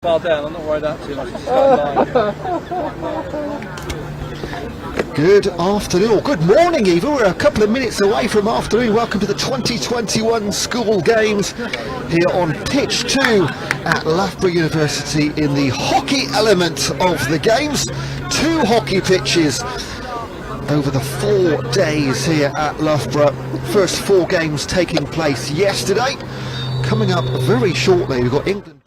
Far down, I'm not worried about too much. It's just Good afternoon, or good morning even. We're a couple of minutes away from afternoon. Welcome to the 2021 school games here on pitch 2 at Loughborough University in the hockey element of the games. 2 hockey pitches over the 4 days here at Loughborough. First 4 games taking place yesterday. Coming up very shortly, we've got England.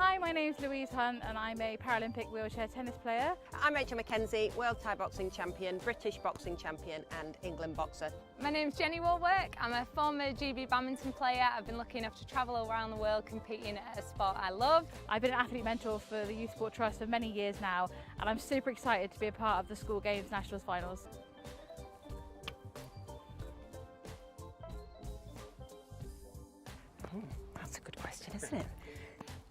Hi, my name's Louise Hunt and I'm a Paralympic wheelchair tennis player. I'm Rachel Mackenzie, World Thai Boxing Champion, British Boxing Champion and England boxer. My name's Jenny Warwick. I'm a former GB badminton player. I've been lucky enough to travel around the world competing at a sport I love. I've been an athlete mentor for the Youth Sport Trust for many years now and I'm super excited to be a part of the School Games Nationals Finals. That's a good question, isn't it?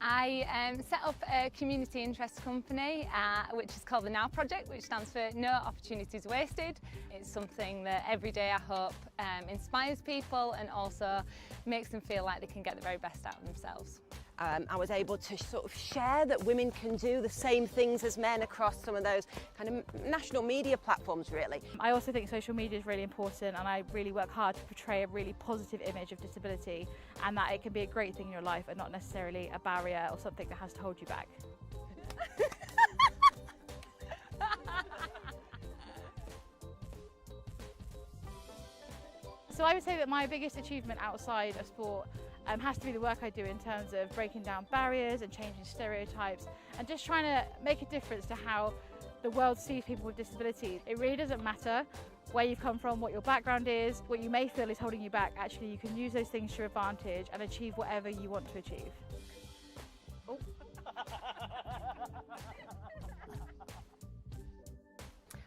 I set up a community interest company which is called the Now Project, which stands for No Opportunities Wasted. It's something that every day I hope inspires people and also makes them feel like they can get the very best out of themselves. I was able to sort of share that women can do the same things as men across some of those kind of national media platforms, really. I also think social media is really important and I really work hard to portray a really positive image of disability and that it can be a great thing in your life and not necessarily a barrier or something that has to hold you back. So I would say that my biggest achievement outside of sport has to be the work I do in terms of breaking down barriers and changing stereotypes and just trying to make a difference to how the world sees people with disabilities. It really doesn't matter where you've come from, what your background is, what you may feel is holding you back. Actually, you can use those things to your advantage and achieve whatever you want to achieve. Oh.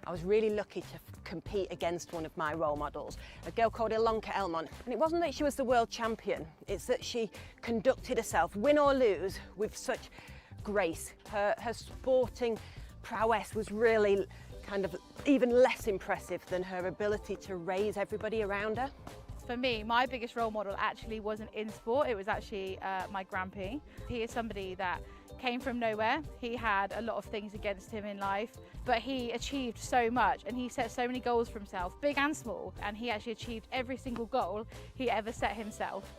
I was really lucky to compete against one of my role models, a girl called Ilonka Elmont. And it wasn't that she was the world champion, it's that she conducted herself, win or lose, with such grace. Her sporting prowess was really kind of even less impressive than her ability to raise everybody around her. For me, my biggest role model actually wasn't in sport, it was actually my grandpa. He is somebody that came from nowhere. He had a lot of things against him in life, but he achieved so much and he set so many goals for himself, big and small, and he actually achieved every single goal he ever set himself.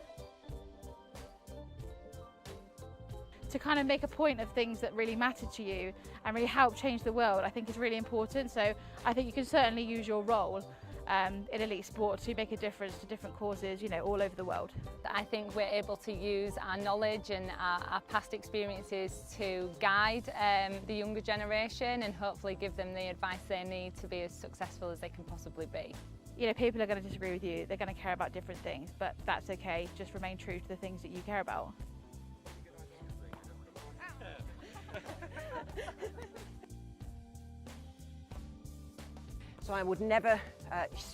To kind of make a point of things that really matter to you and really help change the world, I think is really important. So I think you can certainly use your role in elite sport to make a difference to different causes, you know, all over the world. I think we're able to use our knowledge and our past experiences to guide the younger generation and hopefully give them the advice they need to be as successful as they can possibly be. You know, people are going to disagree with you, they're going to care about different things, but that's okay, just remain true to the things that you care about. So I would never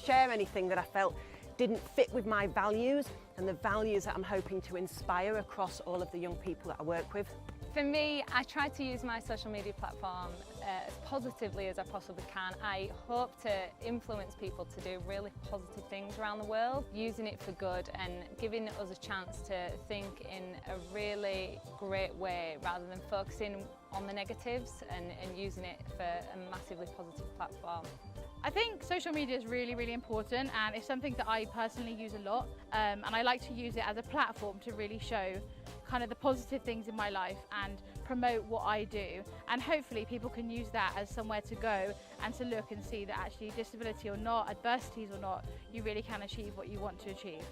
share anything that I felt didn't fit with my values and the values that I'm hoping to inspire across all of the young people that I work with. For me, I try to use my social media platform as positively as I possibly can. I hope to influence people to do really positive things around the world, using it for good and giving us a chance to think in a really great way rather than focusing on the negatives and using it for a massively positive platform. I think social media is really, really important and it's something that I personally use a lot and I like to use it as a platform to really show kind of the positive things in my life and promote what I do, and hopefully people can use that as somewhere to go and to look and see that actually disability or not, adversities or not, you really can achieve what you want to achieve.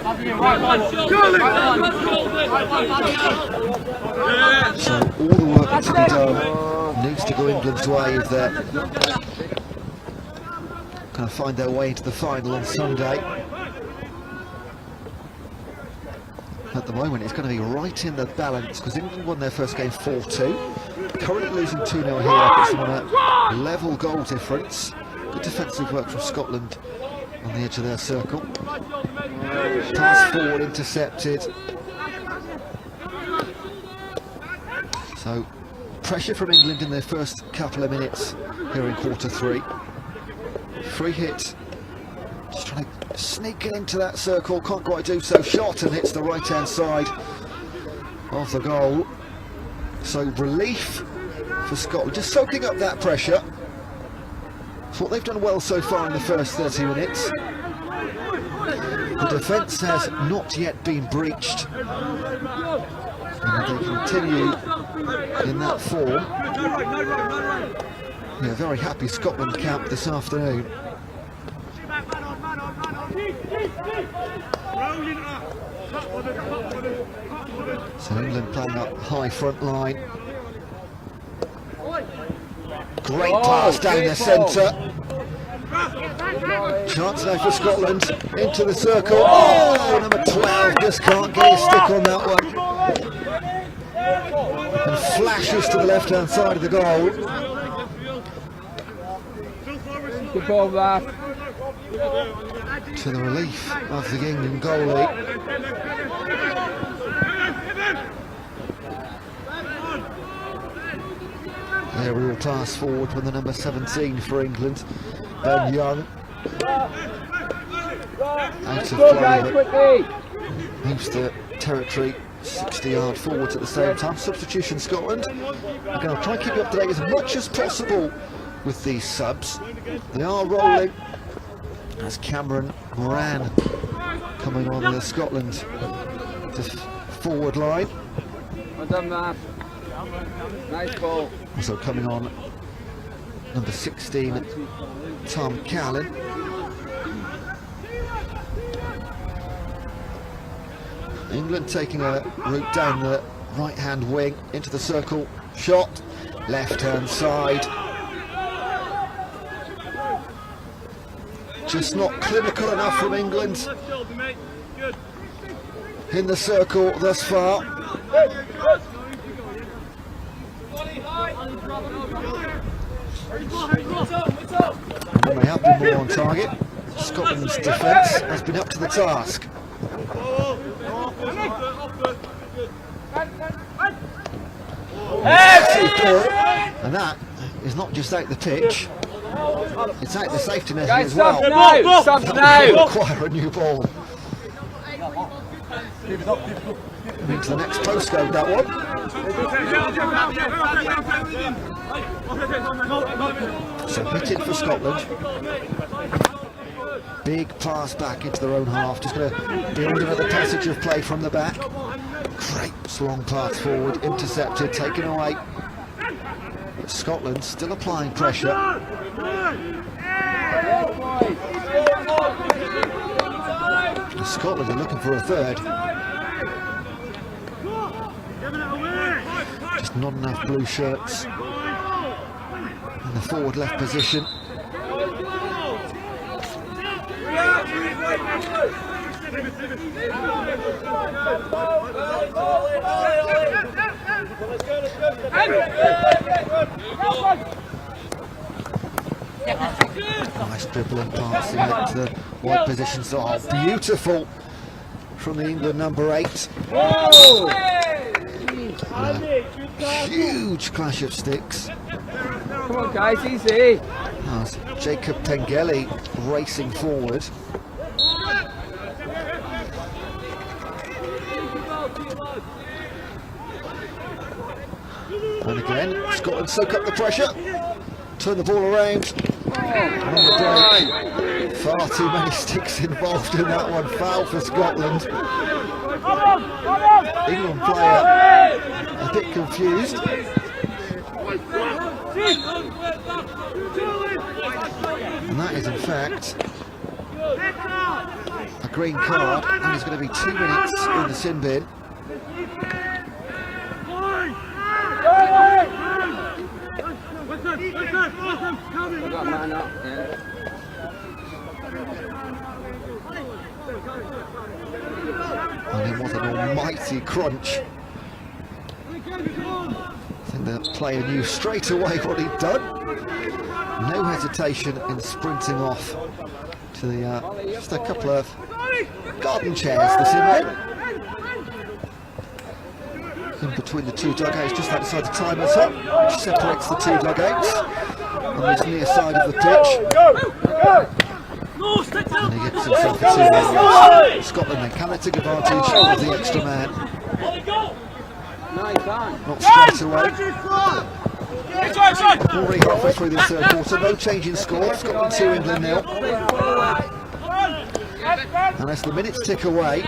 So all the work to be done needs to go England's way if they're going to find their way into the final on Sunday. At the moment it's going to be right in the balance because England won their first game 4-2. Currently losing 2-0 here, puts them on a level goal difference. Good defensive work from Scotland on the edge of their circle. Pass forward intercepted. So pressure from England in their first couple of minutes here in quarter 3. Free hit. Just trying to sneak it into that circle, can't quite do so. Shot and hits the right hand side of the goal. So relief for Scotland, just soaking up that pressure. Thought they've done well so far in the first 30 minutes. The defence has not yet been breached. And they continue in that form. Yeah, very happy Scotland camp this afternoon. So England playing up high front line. Great pass down the centre. Chance now for Scotland into the circle. Oh, number 12 just can't get his stick on that one. And flashes to the left hand side of the goal. Good ball there. To the relief of the England goalie. Aerial pass forward from the number 17 for England, Ben Young. Out of play, but moves the territory 60 yards forwards at the same time. Substitution Scotland. We're going to try and keep you up to date as much as possible with these subs. They are rolling as Cameron Moran coming on the Scotland forward line. Well done, man. Nice ball. Also coming on number 16, Tom Callan. England taking a route down the right hand wing into the circle. Shot, left hand side. Just not clinical enough from England in the circle thus far. And they have been more on target. Scotland's defence has been up to the task. And that is not just out the pitch, it's out the safety net as well. Stop now! That will require a new ball. Into the next postcode, that one. So hit it for Scotland. Big pass back into their own half. Just going to build another passage of play from the back. Great long pass forward, intercepted, taken away. But Scotland still applying pressure. And Scotland are looking for a third. Just not enough blue shirts in the forward left position. Nice dribbling passing at the wide positions. Oh, beautiful from the England number 8. Huge clash of sticks. Come on, guys, easy. That's Jacob Tengeli racing forward. And again, Scotland soak up the pressure, turn the ball around. And on the break, far too many sticks involved in that one. Foul for Scotland. England player a bit confused. And that is in fact a green card, and he's going to be 2 minutes in the sin bin. Got man up, yeah. And it was an almighty crunch. I think the player knew straight away what he'd done. No hesitation in sprinting off to the just a couple of garden chairs this evening. In between the two dugouts, just outside the timer's hut, which separates the two dugouts on this near side of the pitch. And he gets himself a 2-0. Scotland then can they take advantage of the extra man? Not straight away. Already halfway through this third quarter, no change in score. Scotland 2, England 0. And as the minutes tick away,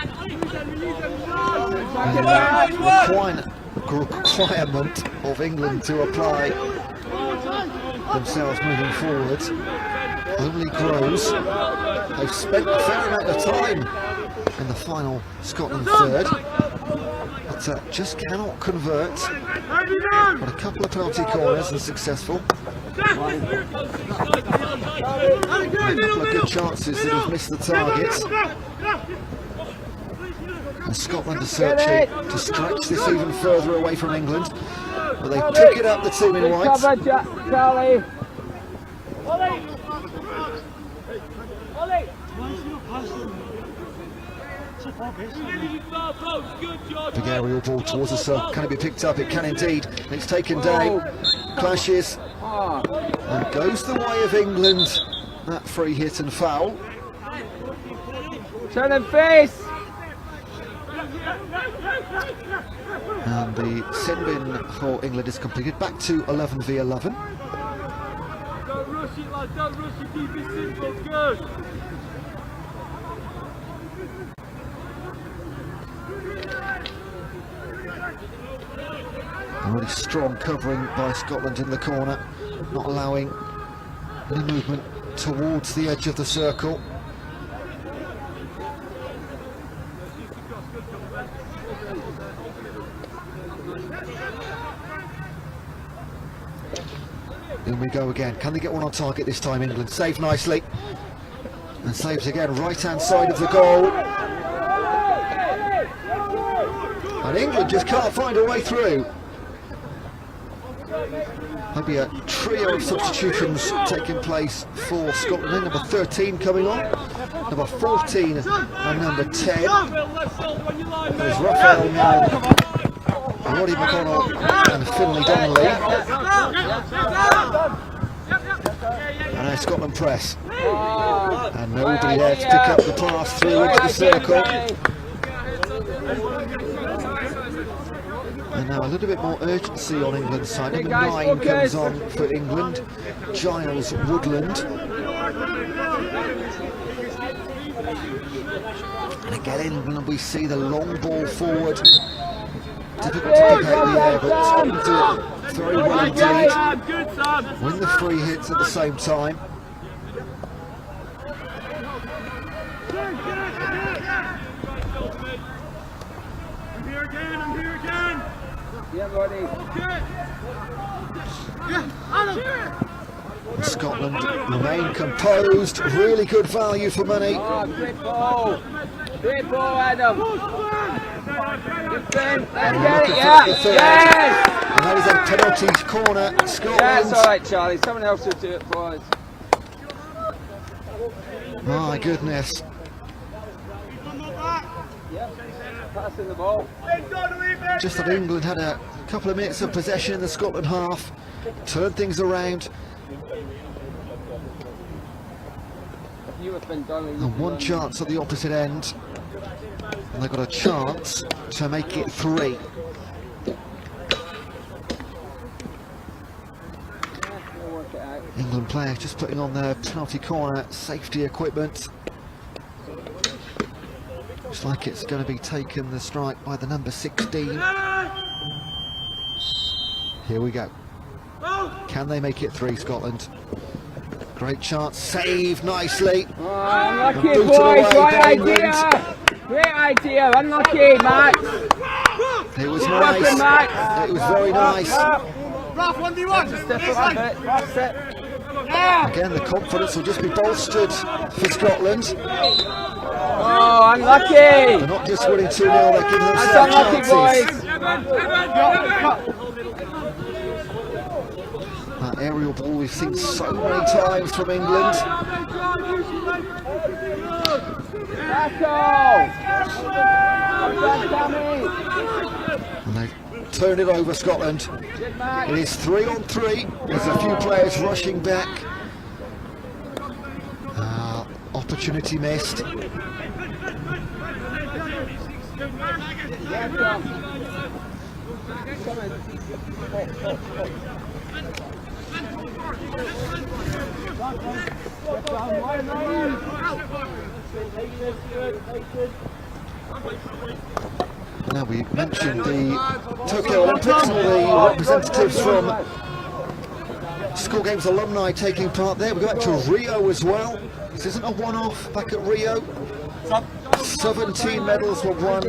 the requirement of England to apply themselves moving forward only grows. They've spent a fair amount of time in the final Scotland third, but just cannot convert. Got a couple of penalty corners and successful. A couple of good chances that have missed the targets. And Scotland are searching to stretch this even further away from England, but they pick it up, the team in white. Charlie. Big aerial ball towards the circle. Can it be picked up? It can indeed. It's taken down. Clashes. And goes the way of England. That free hit and foul. Turn and face. And the sin bin for England is completed. Back to 11 v 11. Don't rush it, lad. Don't rush it. Keep it simple. Good. A really strong covering by Scotland in the corner, not allowing any movement towards the edge of the circle. In we go again. Can they get one on target this time? England saved nicely. And saves again, right hand side of the goal. And England just can't find a way through. Maybe a trio of substitutions taking place for Scotland. Number 13 coming on, number 14 and number 10. There's Raphael Mann, Roddy McConnell and Finlay Donnelly. And now Scotland press. And nobody there to pick up the pass through into the circle. And now a little bit more urgency on England's side. Number 9 comes on for England, Giles Woodland. And again, England, we see the long ball forward. Difficult to pick out the air, but Scotland do it very well indeed. Win the free hits at the same time. I'm here again. Yeah, buddy. And Scotland remain composed. Really good value for money. Oh, great ball. Great ball, Adam. Let's get it, yeah. Yes! And that is a penalty corner. Scotland. Yeah, it's all right, Charlie. Someone else will do it for us. My goodness. Passing the ball. Just that England had a couple of minutes of possession in the Scotland half, turned things around, and one chance at the opposite end, and they've got a chance to make it 3. England players just putting on their penalty corner safety equipment. Looks like it's going to be taken, the strike, by the number 16. Here we go. Can they make it 3, Scotland? Great chance, saved nicely. Oh, unlucky Booted boys, away great by idea! Great idea, unlucky, Max! It was Welcome, nice. Max! It was very nice. Ralph, 1v1. Step up a bit, that's it. Again, the confidence will just be bolstered for Scotland. Oh, unlucky! They're not just winning 2-0, they're giving That's themselves unlucky, chances. That aerial ball we've seen so many times from England. And they've turned it over, Scotland. It is 3-on-3. There's a few players rushing back. Opportunity missed. Now we mentioned the Tokyo Olympics, all the representatives from school games alumni taking part there. We go back to Rio as well. This isn't a one-off. Back at Rio, 17 medals were won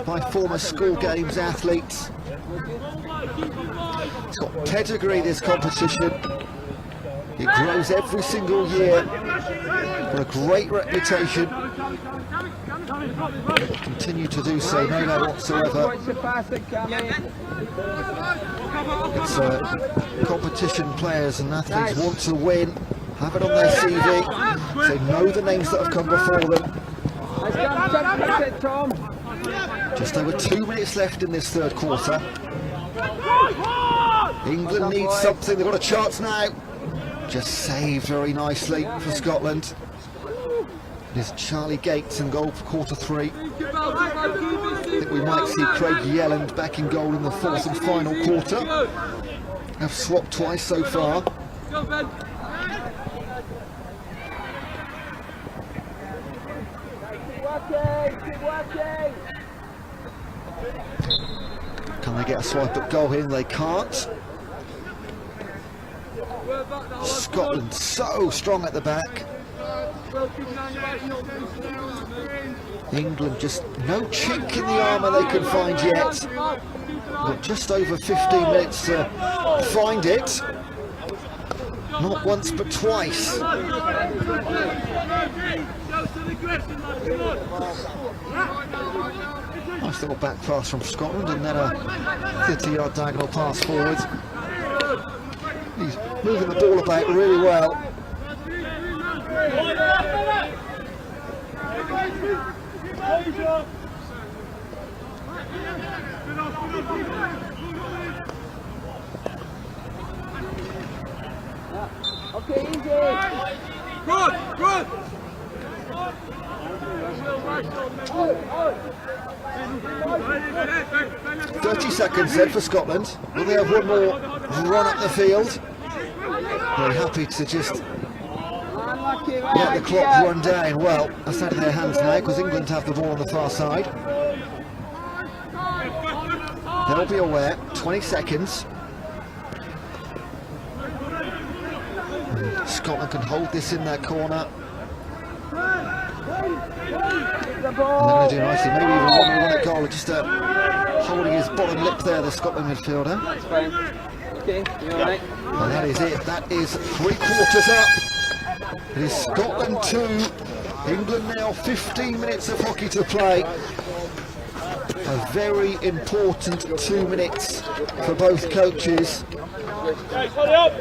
by former school games athletes. It's got pedigree, this competition. It grows every single year. Got a great reputation. It'll continue to do so, no doubt whatsoever. It's competition players and athletes want to win, have it on their CV, they know the names that have come before them. Just over 2 minutes left in this third quarter. England needs something, they've got a chance now. Just saved very nicely for Scotland. There's Charlie Gates in goal for quarter 3. I think we might see Craig Yelland back in goal in the fourth and final quarter. Have swapped twice so far. Can they get a swipe at goal here? They can't. Scotland so strong at the back. England just no chink in the armour they can find yet. Got just over 15 minutes to find it. Not once but twice. Nice little back pass from Scotland and then a 30-yard diagonal pass forward. He's moving the ball about really well. Okay, easy. Good. 30 seconds then for Scotland. Will they have one more run up the field? Very happy to just let the clock run down. Well, that's out of their hands now because England have the ball on the far side. They'll be aware. 20 seconds. And Scotland can hold this in their corner. And they're going to do nicely. Maybe even one more goal. Just holding his bottom lip there, the Scotland midfielder. That's fine. Okay, you all right? And that is it. That is 3 quarters up. It is Scotland 2, England now 15 minutes of hockey to play. A very important 2 minutes for both coaches. Guys, hurry up!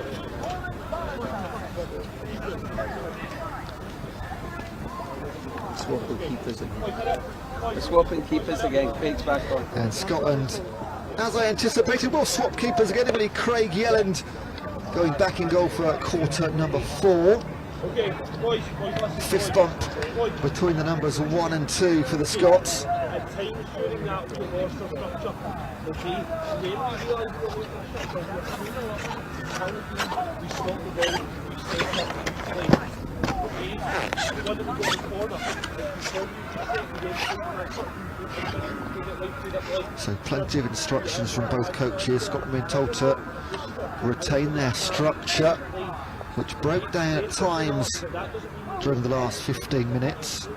Swapping keepers again. We're swapping keepers again. Craig's back on. And Scotland, as I anticipated, will swap keepers again. It'll be Craig Yelland going back in goal for quarter number 4. Okay, boys, Fist bump between the numbers 1 and 2 for the Scots. at times during that we lost our structure. Okay, we stopped the ball, we set up play. Okay, when we go to the corner, So plenty of instructions from both coaches. Scotland being told to retain their structure. which broke down at times during the last 15 minutes.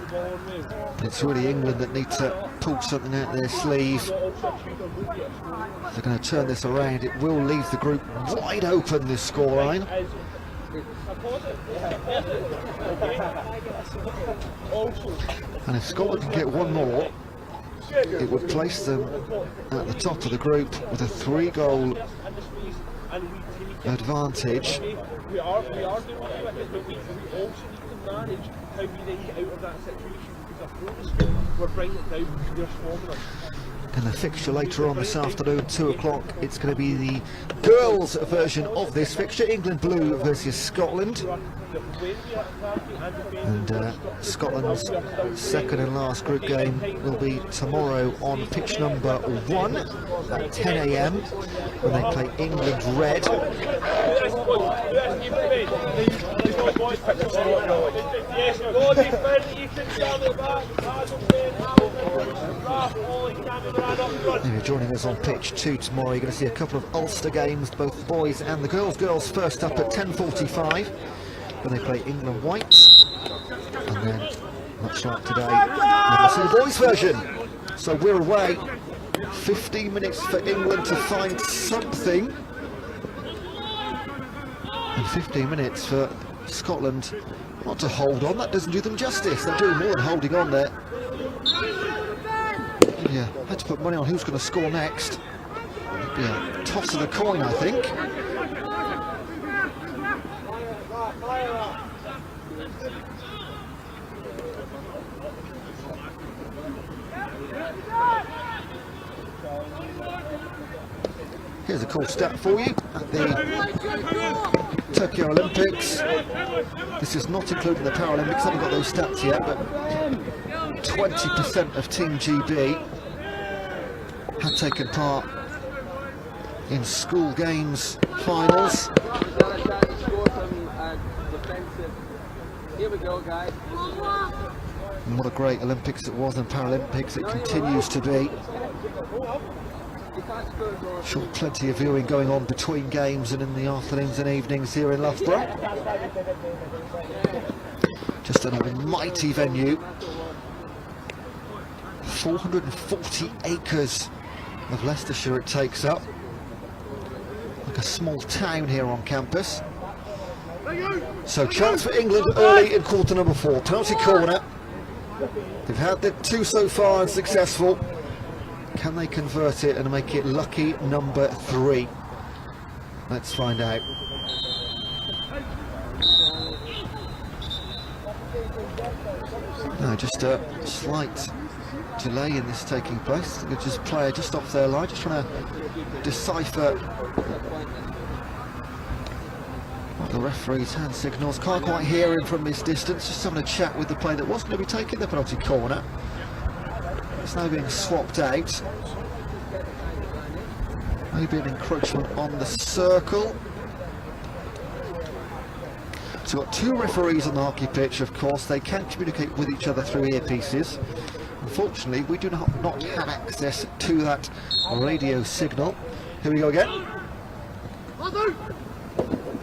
But it's really England that need to pull something out their sleeve. If they're going to turn this around, it will leave the group wide open, this scoreline. And if Scotland can get one more, it would place them at the top of the group with a 3-goal advantage. We are doing it, but we also need to manage how we then get out of that situation, because we're bringing it down, we're swarming them. And the fixture later on this afternoon, 2 o'clock, it's going to be the girls' version of this fixture, England Blue versus Scotland. And Scotland's second and last group game will be tomorrow on pitch number 1 at 10 AM when they play England Red. If you're joining us on pitch 2 tomorrow, you're going to see a couple of Ulster games, both boys and the girls. Girls first up at 10:45 when they play England Whites, and then, much like today, we'll see the boys version. So we're away. 15 minutes for England to find something, and 15 minutes for Scotland not to hold on. That doesn't do them justice. They're doing more than holding on there. Yeah, had to put money on who's going to score next. Yeah, toss of the coin, I think. Here's a cool stat for you at the Tokyo Olympics. This is not including the Paralympics. I haven't got those stats yet, but 20% of Team GB had taken part in school games finals. Here we go, guys. And what a great Olympics it was, and Paralympics it continues to be. Sure, plenty of viewing going on between games and in the afternoons and evenings here in Loughborough. Just another mighty venue. 440 acres of Leicestershire it takes up. Like a small town here on campus. So chance for England early in quarter number 4. Penalty corner. They've had the 2 so far and successful. Can they convert it and make it lucky number 3? Let's find out. No, just a slight delay in this taking place. They just play just off their line, just trying to decipher what the referee's hand signals. Can't quite hear him from this distance. Just having a chat with the player that was going to be taking the penalty corner. It's now being swapped out. Maybe an encroachment on the circle. So we've got 2 referees on the hockey pitch, of course. They can communicate with each other through earpieces. Unfortunately, we do not have access to that radio signal. Here we go again.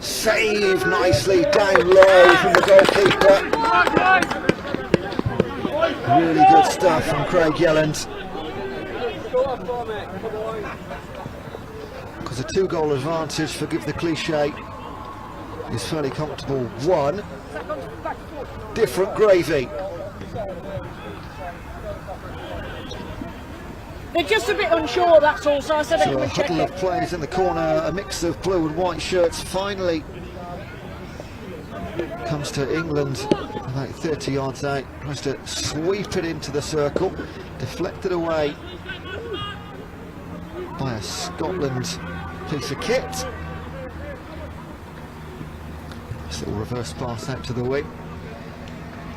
Save nicely down low from the goalkeeper. Really good stuff from Craig Yelland. Because a 2-goal advantage, forgive the cliche, is fairly comfortable. 1 different gravy. They're just a bit unsure, that's all, so I said So a huddle of players in the corner, a mix of blue and white shirts, finally comes to England about 30 yards out, tries to sweep it into the circle, deflected away by a Scotland piece of kit. This little reverse pass out to the wing.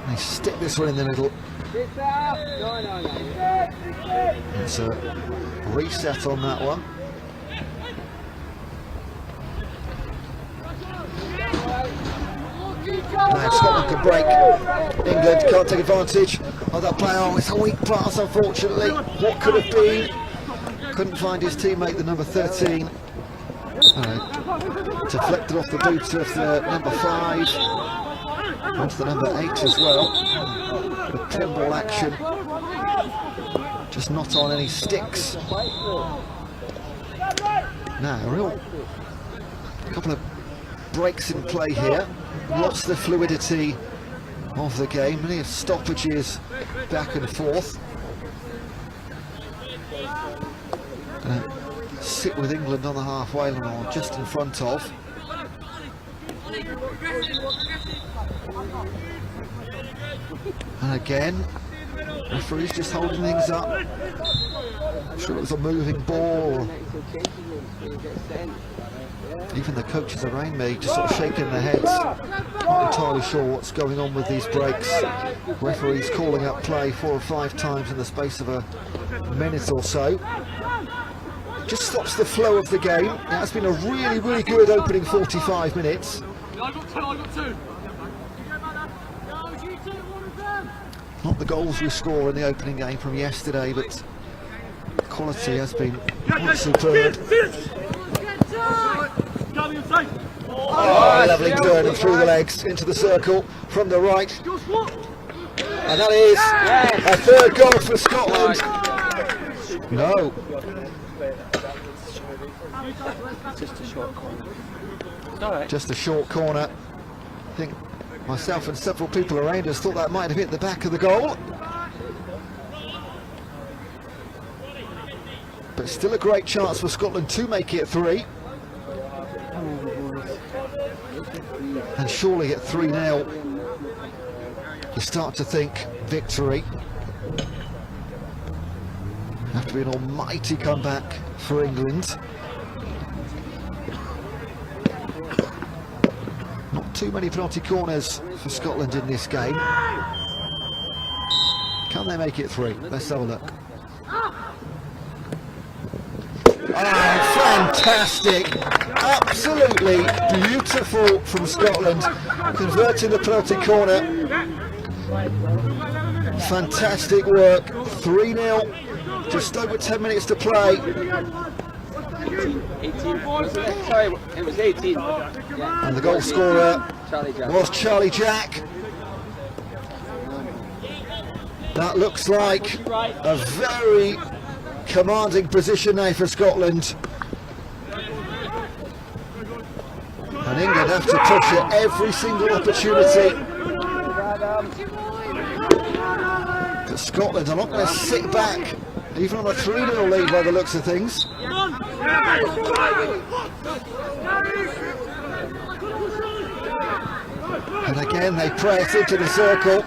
They stick this one in the middle. It's a reset on that one. Now Scotland can break. England can't take advantage of that play. Oh, it's a weak pass, unfortunately. What could have been? Couldn't find his teammate, the number 13. Deflected off the boot of the number 5. Onto the number 8 as well. Bit of pinball action. Just not on any sticks. Now, a real couple of breaks in play here. Lots of the fluidity of the game. Many stoppages back and forth. Sit with England on the halfway line, or just in front of. And again, referee's just holding things up. I'm sure it was a moving ball. Even the coaches around me just sort of shaking their heads. Not entirely sure what's going on with these breaks. Referees calling up play 4 or 5 times in the space of a minute or so. Just stops the flow of the game. It has been a really, really good opening 45 minutes. Not the goals we score in the opening game from yesterday, but quality has been quite superb. Oh, lovely turning through the legs into the circle from the right. And that is a third goal for Scotland. No. Just a short corner. All right. Just a short corner. I think myself and several people around us thought that might have hit the back of the goal. But still a great chance for Scotland to make it 3. And surely at 3-0, you start to think victory. Have to be an almighty comeback for England. Not too many penalty corners for Scotland in this game. Can they make it 3? Let's have a look. Oh, fantastic! Absolutely beautiful from Scotland, converting the penalty corner. Fantastic work. 3-0, just over 10 minutes to play. 18, wasn't it? Sorry, it was 18. Yeah. And the goal scorer Charlie Jack. was Charlie Jack. That looks like a very commanding position now for Scotland. And England have to push at every single opportunity. But Scotland are not going to sit back, even on a 3-0 lead by the looks of things. And again they press into the circle.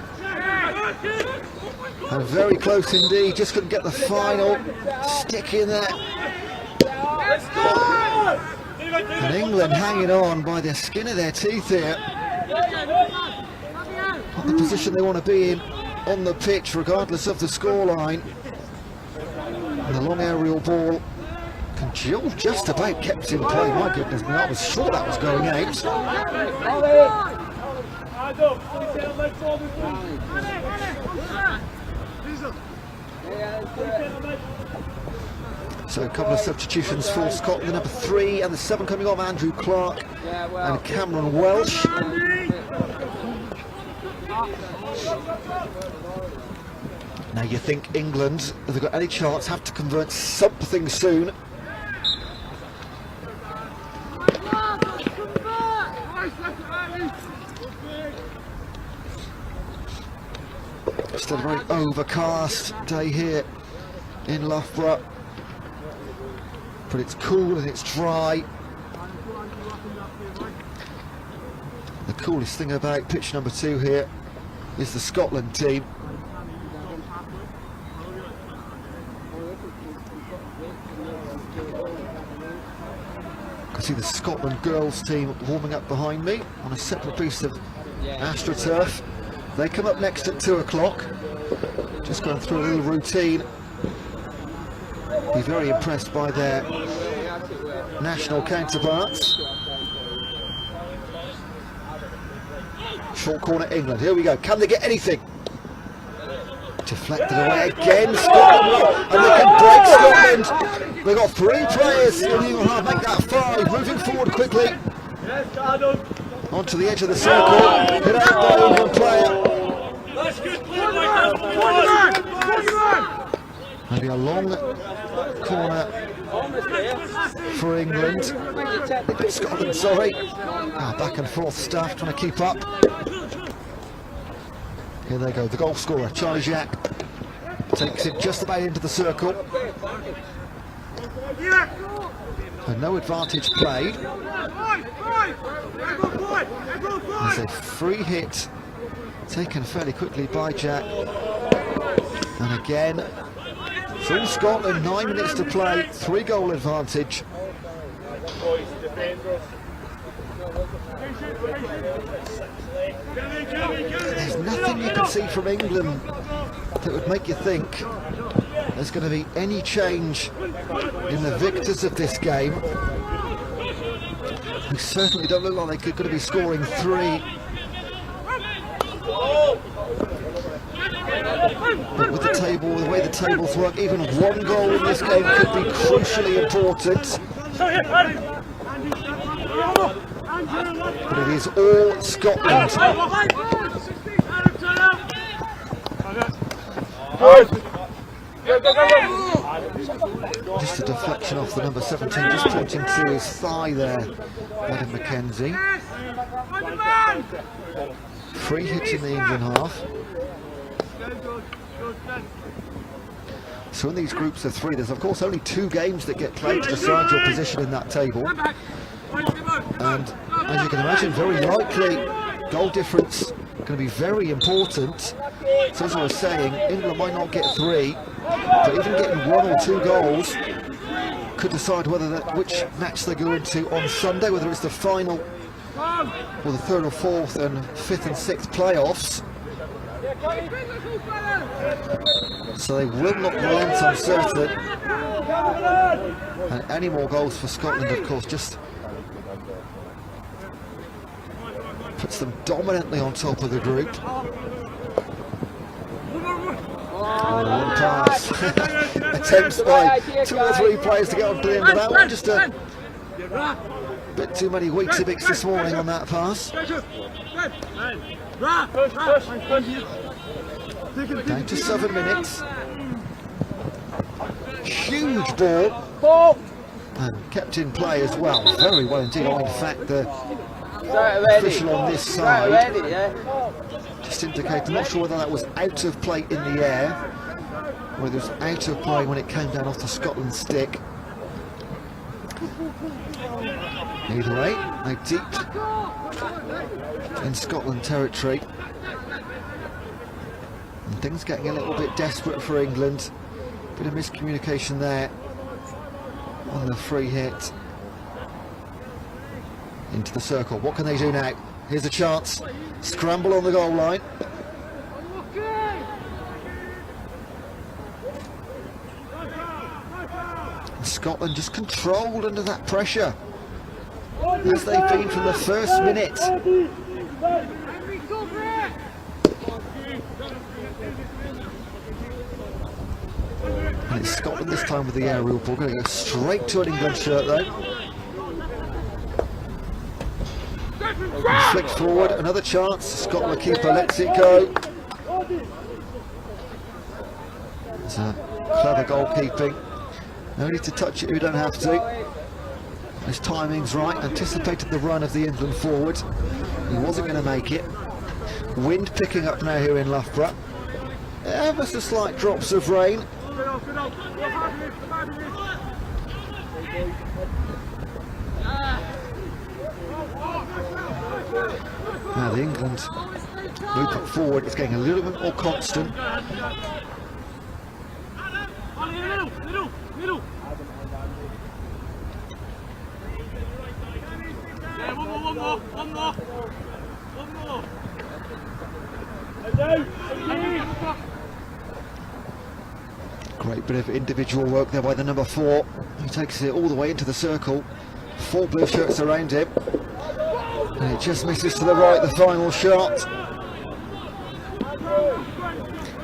And very close indeed, just couldn't get the final stick in there. And England hanging on by the skin of their teeth here. Not the position they want to be in on the pitch, regardless of the scoreline. And the long aerial ball, Jill just about kept in play. My goodness me, I was sure that was going out. So a couple of substitutions for Scotland, the number 3 and the 7 coming off, Andrew Clark and Cameron Welsh. Now you think England, if they've got any chance, have to convert something soon. Still a very overcast day here in Loughborough, but it's cool and it's dry. The coolest thing about pitch number 2 here is the Scotland team. I can see the Scotland girls team warming up behind me on a separate piece of AstroTurf. They come up next at 2 o'clock. Just going through a little routine. Be very impressed by their national counterparts. Short corner England. Here we go. Can they get anything? Deflected away again, Scotland, and they can break Scotland. They've got 3 players in the England half, make that 5, moving forward quickly. Onto the edge of the circle, hit out by England player. Maybe a long corner for England. Scotland, sorry. Back and forth stuff, trying to keep up. Here they go, the goal scorer, Charlie Jack, takes it just about into the circle. And no advantage played. There's a free hit taken fairly quickly by Jack. And again, it's all Scotland, 9 minutes to play, 3-goal advantage. There's nothing you can see from England that would make you think there's going to be any change in the victors of this game. They certainly don't look like they're going to be scoring 3. But with the table, the way the tables work, even 1 goal in this game could be crucially important. But it is all Scotland. Just a deflection off the number 17, just pointing to his thigh there, Adam McKenzie. Free hit in the England half. So in these groups of 3, there's of course only 2 games that get played to decide your position in that table. And as you can imagine, very likely goal difference going to be very important. So as I was saying, England might not get 3, but even getting 1 or 2 goals could decide whether which match they go into on Sunday, whether it's the final or the 3rd or 4th and 5th and 6th playoffs. So they will not relent, I'm certain. And any more goals for Scotland, of course, just puts them dominantly on top of the group. One pass. Attempts by 2 or 3 players to get on to the end of that one. Just a bit too many Weetabix this morning on that pass. Down to 7 minutes. Huge ball. And kept in play as well. Very well indeed. In fact, the official on this side just indicated, I'm not sure whether that was out of play in the air, or whether it was out of play when it came down off the Scotland stick. Either way, they're deep in Scotland territory. And things getting a little bit desperate for England. Bit of miscommunication there on the free hit. Into the circle. What can they do now? Here's a chance. Scramble on the goal line. And Scotland just controlled under that pressure, as they've been from the first minute. And it's Scotland this time with the aerial ball. Going to go straight to an England shirt though. Flicked forward, another chance. Scotland keeper lets it go. It's a clever goalkeeping. No need to touch it, you don't have to. His timing's right, anticipated the run of the England forward. He wasn't going to make it. Wind picking up now here in Loughborough. Ever so slight drops of rain. Now the England movement forward is getting a little bit more constant. Great bit of individual work there by the number 4. He takes it all the way into the circle. 4 blue shirts around him. And it just misses to the right, the final shot.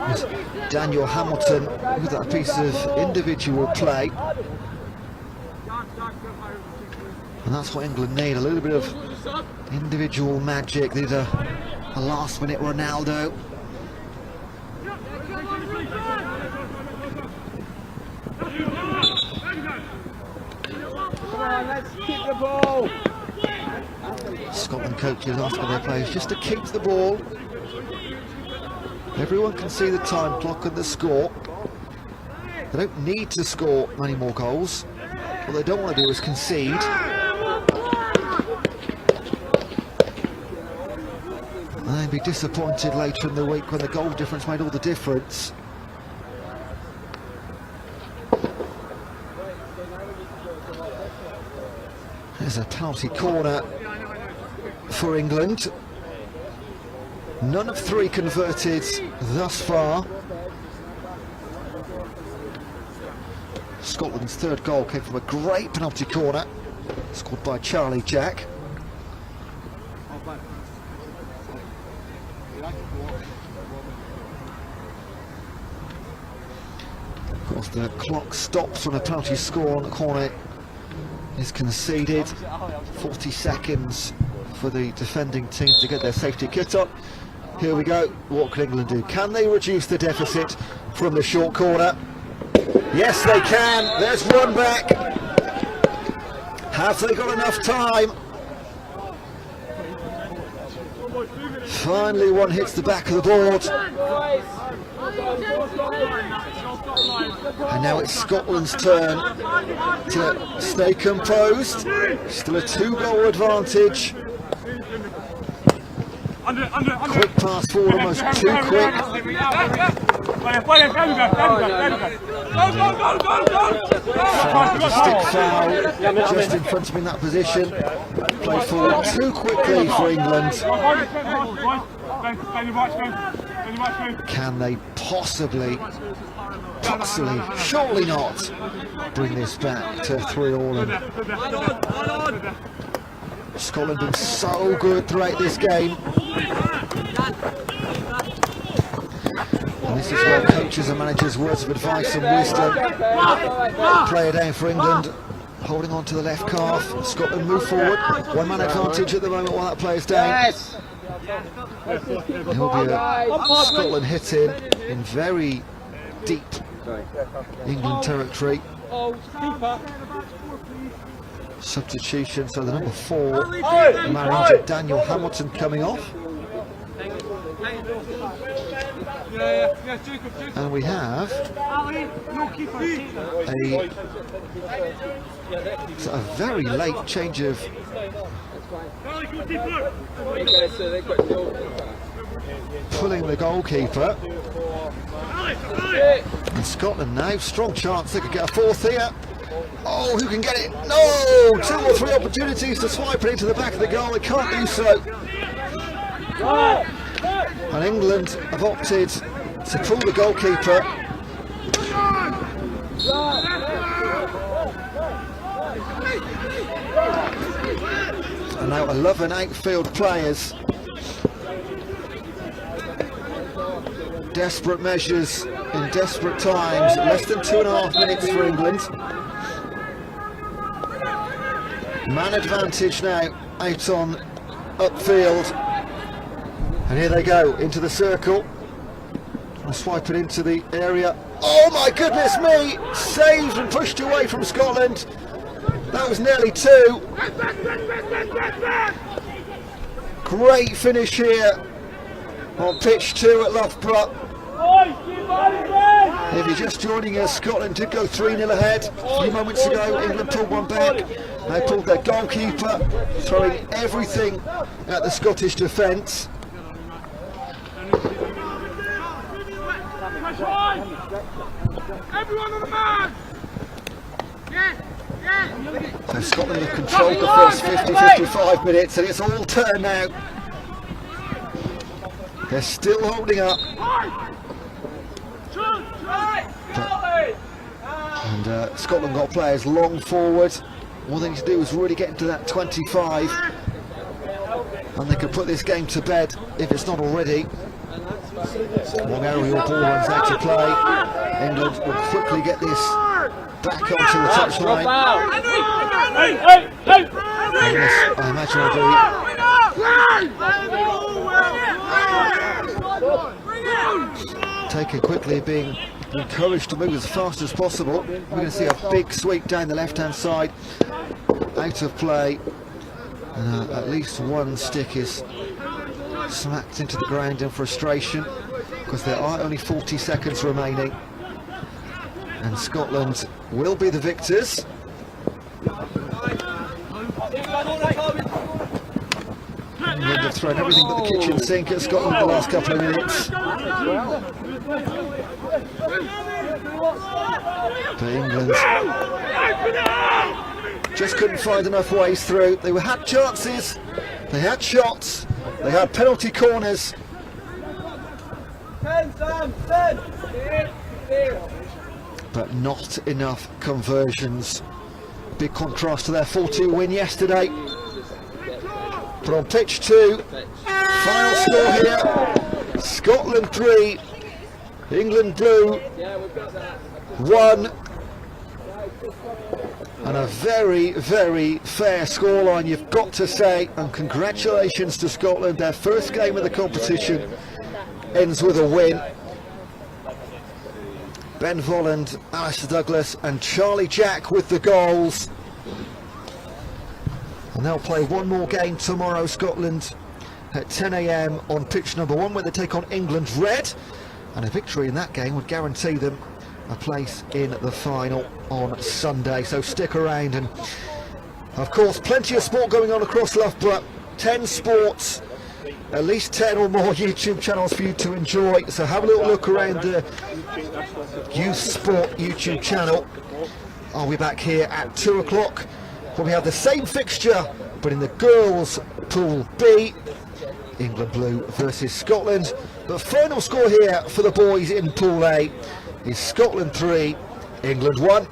It's Daniel Hamilton with that piece of individual play. And that's what England need, a little bit of individual magic. They need a last minute Ronaldo. Come on, let's keep the ball. Scotland coaches asking their players just to keep the ball. Everyone can see the time clock and the score. They don't need to score many more goals. What they don't want to do is concede. And they'd be disappointed later in the week when the goal difference made all the difference. There's a penalty corner for England. None of three converted thus far. Scotland's third goal came from a great penalty corner scored by Charlie Jack. Of course, the clock stops when a penalty score on the corner is conceded. 40 seconds for the defending team to get their safety kit up. Here we go. What can England do? Can they reduce the deficit from the short corner? Yes, they can. There's run back. Have they got enough time? Finally, one hits the back of the board. And now it's Scotland's turn to stay composed. Still a 2-goal advantage. Quick pass forward, almost too quick. Fantastic foul just in front of him in that position. Play forward too quickly for England. Can they possibly, surely not, bring this back to 3-3? Scotland been so good throughout this game. And this is where coaches and managers' words of advice and wisdom. Player down for England, holding on to the left calf. Scotland move forward. One-man advantage at the moment while that player's down. There will be a Scotland hitting in very deep England territory. Substitution, so the number 4 manager Daniel Hamilton coming off. And we have a very late change of pulling the goalkeeper. And Scotland now, strong chance they could get a 4th here. Oh, who can get it? No! 2 or 3 opportunities to swipe it into the back of the goal. They can't do so. And England have opted to pull the goalkeeper. And now 11 outfield players. Desperate measures in desperate times. Less than 2.5 minutes for England. Man advantage now out on upfield. And here they go into the circle. And swipe it into the area. Oh my goodness me! Saved and pushed away from Scotland. That was nearly 2. Great finish here on pitch 2 at Loughborough. If you're just joining us, Scotland did go 3-0 ahead a few moments ago. England pulled one back. They pulled their goalkeeper, throwing everything at the Scottish defence. Everyone on the man! So Scotland have controlled the first 50-55 minutes, and it's all turned now. They're still holding up. And Scotland got players long forward. All they need to do is really get into that 25, and they could put this game to bed if it's not already. Long aerial ball runs out to play. England will quickly get this back onto the touchline. I imagine will be taken quickly, being encouraged to move as fast as possible. We're going to see a big sweep down the left-hand side, out of play. At least one stick is smacked into the ground in frustration, because there are only 40 seconds remaining, and Scotland will be the victors. England have thrown everything but the kitchen sink at Scotland in the last couple of minutes. But England just couldn't find enough ways through. They had chances, they had shots, they had penalty corners. But not enough conversions. Big contrast to their 4-2 win yesterday. But on pitch 2, final score here, Scotland 3, England Blue 1. And a very, very fair scoreline, you've got to say, and congratulations to Scotland. Their first game of the competition ends with a win. Ben Volland, Alistair Douglas and Charlie Jack with the goals. And they'll play one more game tomorrow, Scotland, at 10 AM on pitch number 1, where they take on England Red. And a victory in that game would guarantee them a place in the final on Sunday. So stick around, and of course plenty of sport going on across Loughborough. 10 sports, at least 10 or more YouTube channels for you to enjoy. So have a little look around the Youth Sport YouTube channel. I'll be back here at 2 o'clock when we have the same fixture, but in the girls Pool B, England Blue versus Scotland. The final score here for the boys in Pool A is Scotland 3, England 1.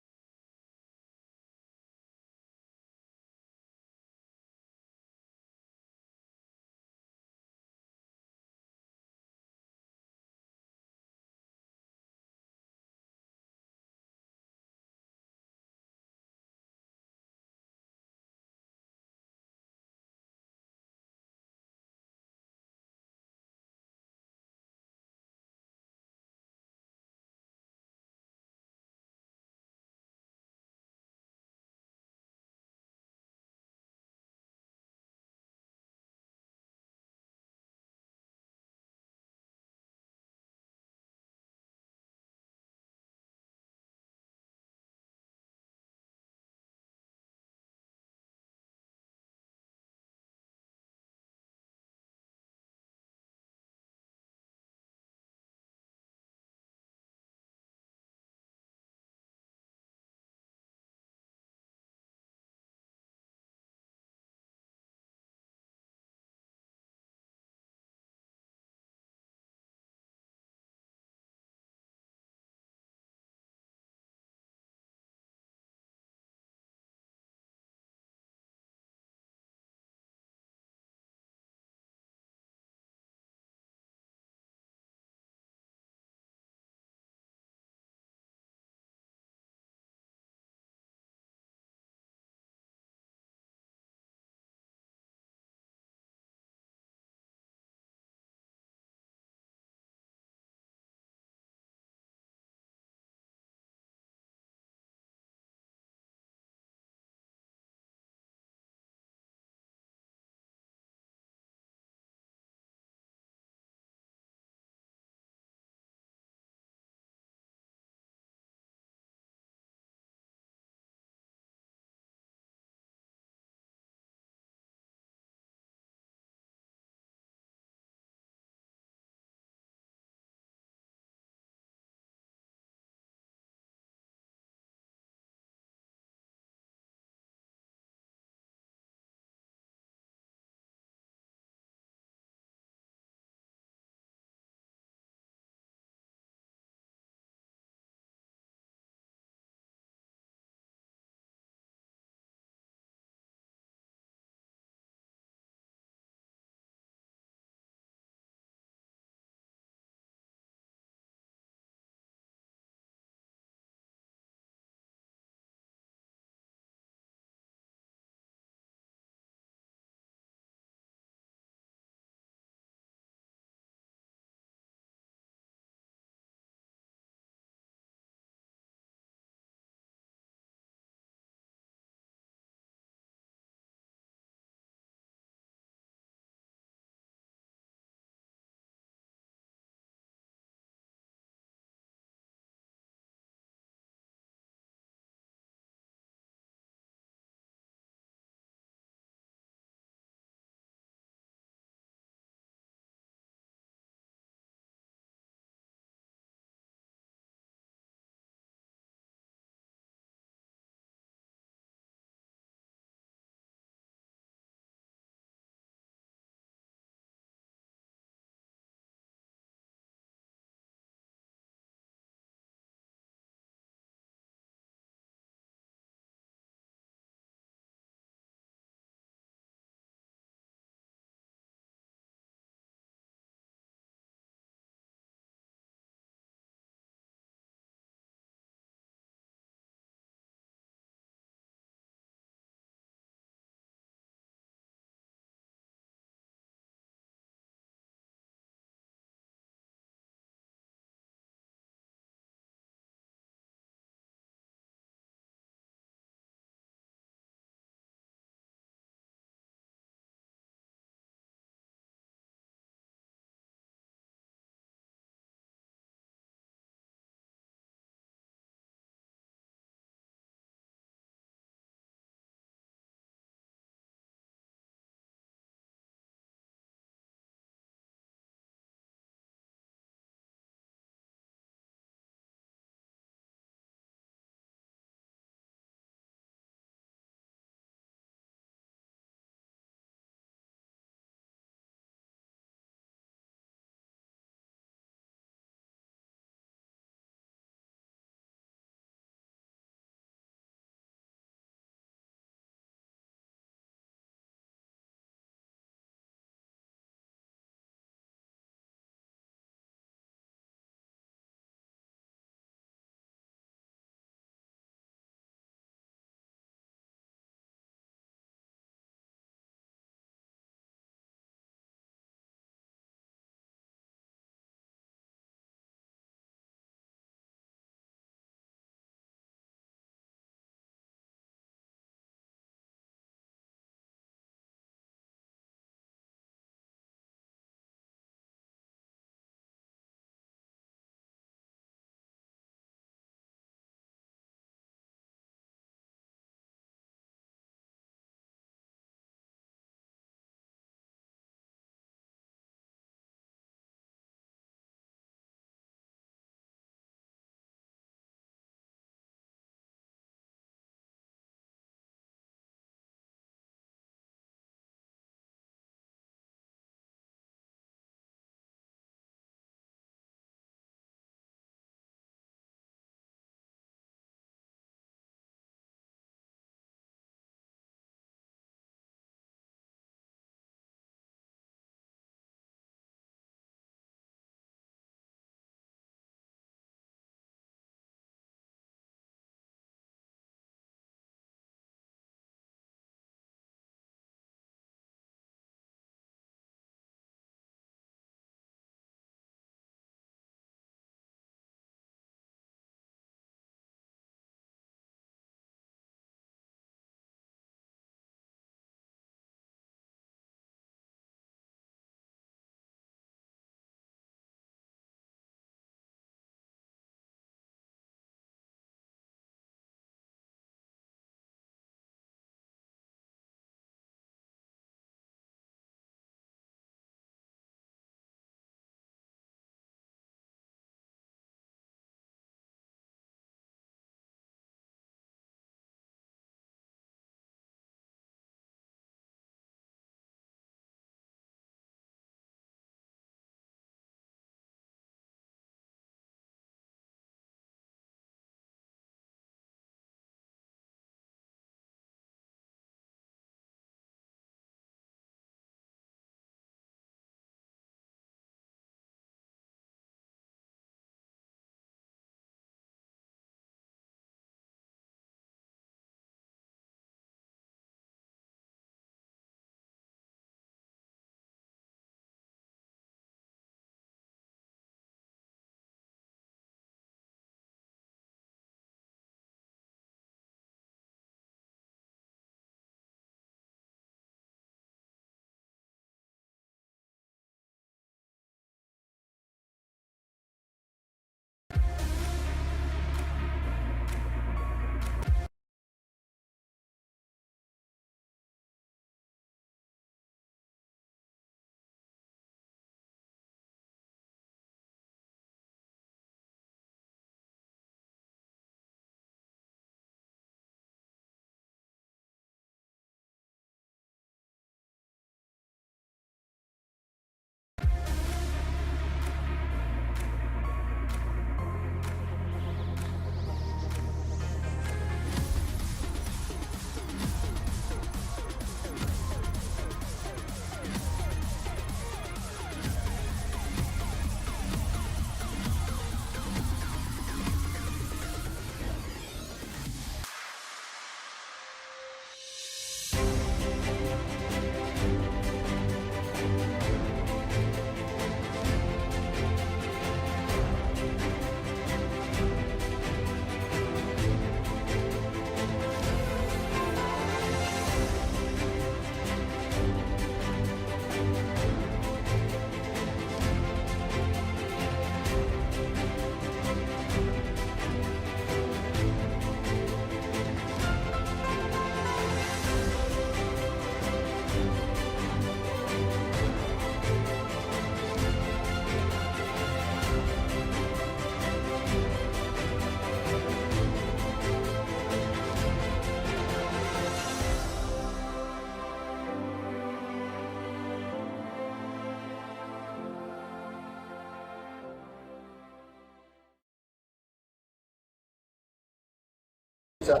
Good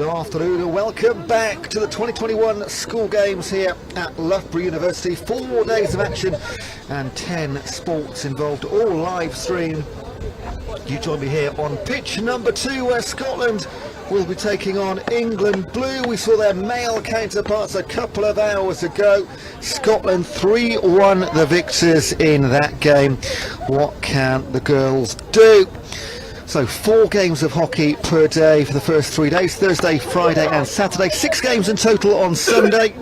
afternoon and welcome back to the 2021 school games here at Loughborough University. 4 days of action and 10 sports involved, all live stream. You join me here on pitch number 2 where Scotland will be taking on England Blue. We saw their male counterparts a couple of hours ago. Scotland 3-1 the victors in that game. What can the girls do? So 4 games of hockey per day for the first 3 days, Thursday, Friday and Saturday. 6 games in total on Sunday.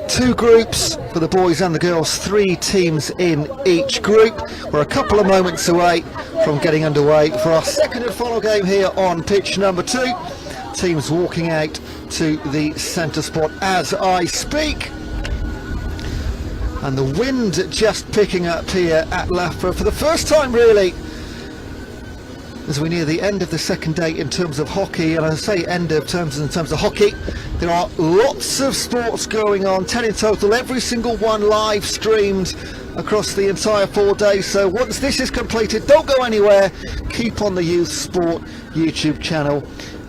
2 groups for the boys and the girls, 3 teams in each group. We're a couple of moments away from getting underway for our second and final game here on pitch number 2. Teams walking out to the centre spot as I speak. And the wind just picking up here at Loughborough for the first time really as we near the end of the second day in terms of hockey. And I say end of terms in terms of hockey, there are lots of sports going on, 10 in total, every single one live streamed across the entire 4 days. So once this is completed, don't go anywhere, keep on the Youth Sport YouTube channel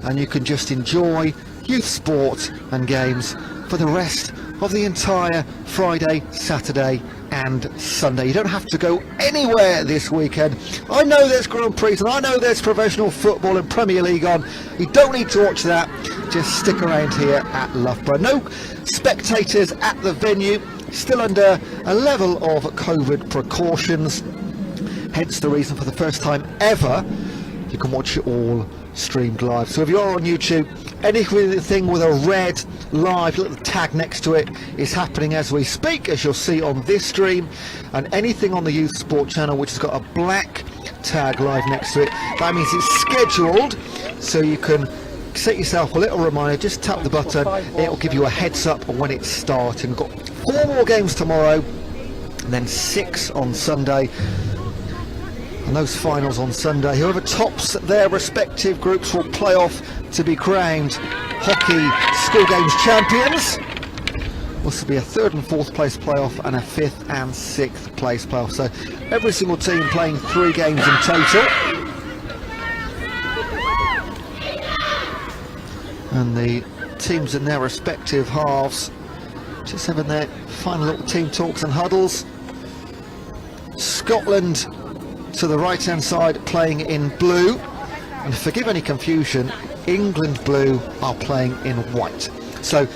and you can just enjoy youth sport and games for the rest of the entire Friday, Saturday and Sunday. You don't have to go anywhere this weekend. I know there's Grand Prix and I know there's professional football and Premier League on. You don't need to watch that. Just stick around here at Loughborough. No spectators at the venue, still under a level of COVID precautions. Hence the reason for the first time ever you can watch it all streamed live. So if you're on YouTube, anything with a red live little tag next to it is happening as we speak, as you'll see on this stream, and anything on the Youth Sport channel which has got a black tag live next to it, that means it's scheduled, so you can set yourself a little reminder, just tap the button, it'll give you a heads up on when it's starting. We've got 4 more games tomorrow and then 6 on Sunday. And those finals on Sunday, whoever tops their respective groups will play off to be crowned Hockey School Games champions. This will be a 3rd and 4th place playoff and a 5th and 6th place playoff. So every single team playing 3 games in total. And the teams in their respective halves just having their final little team talks and huddles. Scotland to the right hand side playing in blue, and forgive any confusion, England Blue are playing in white. So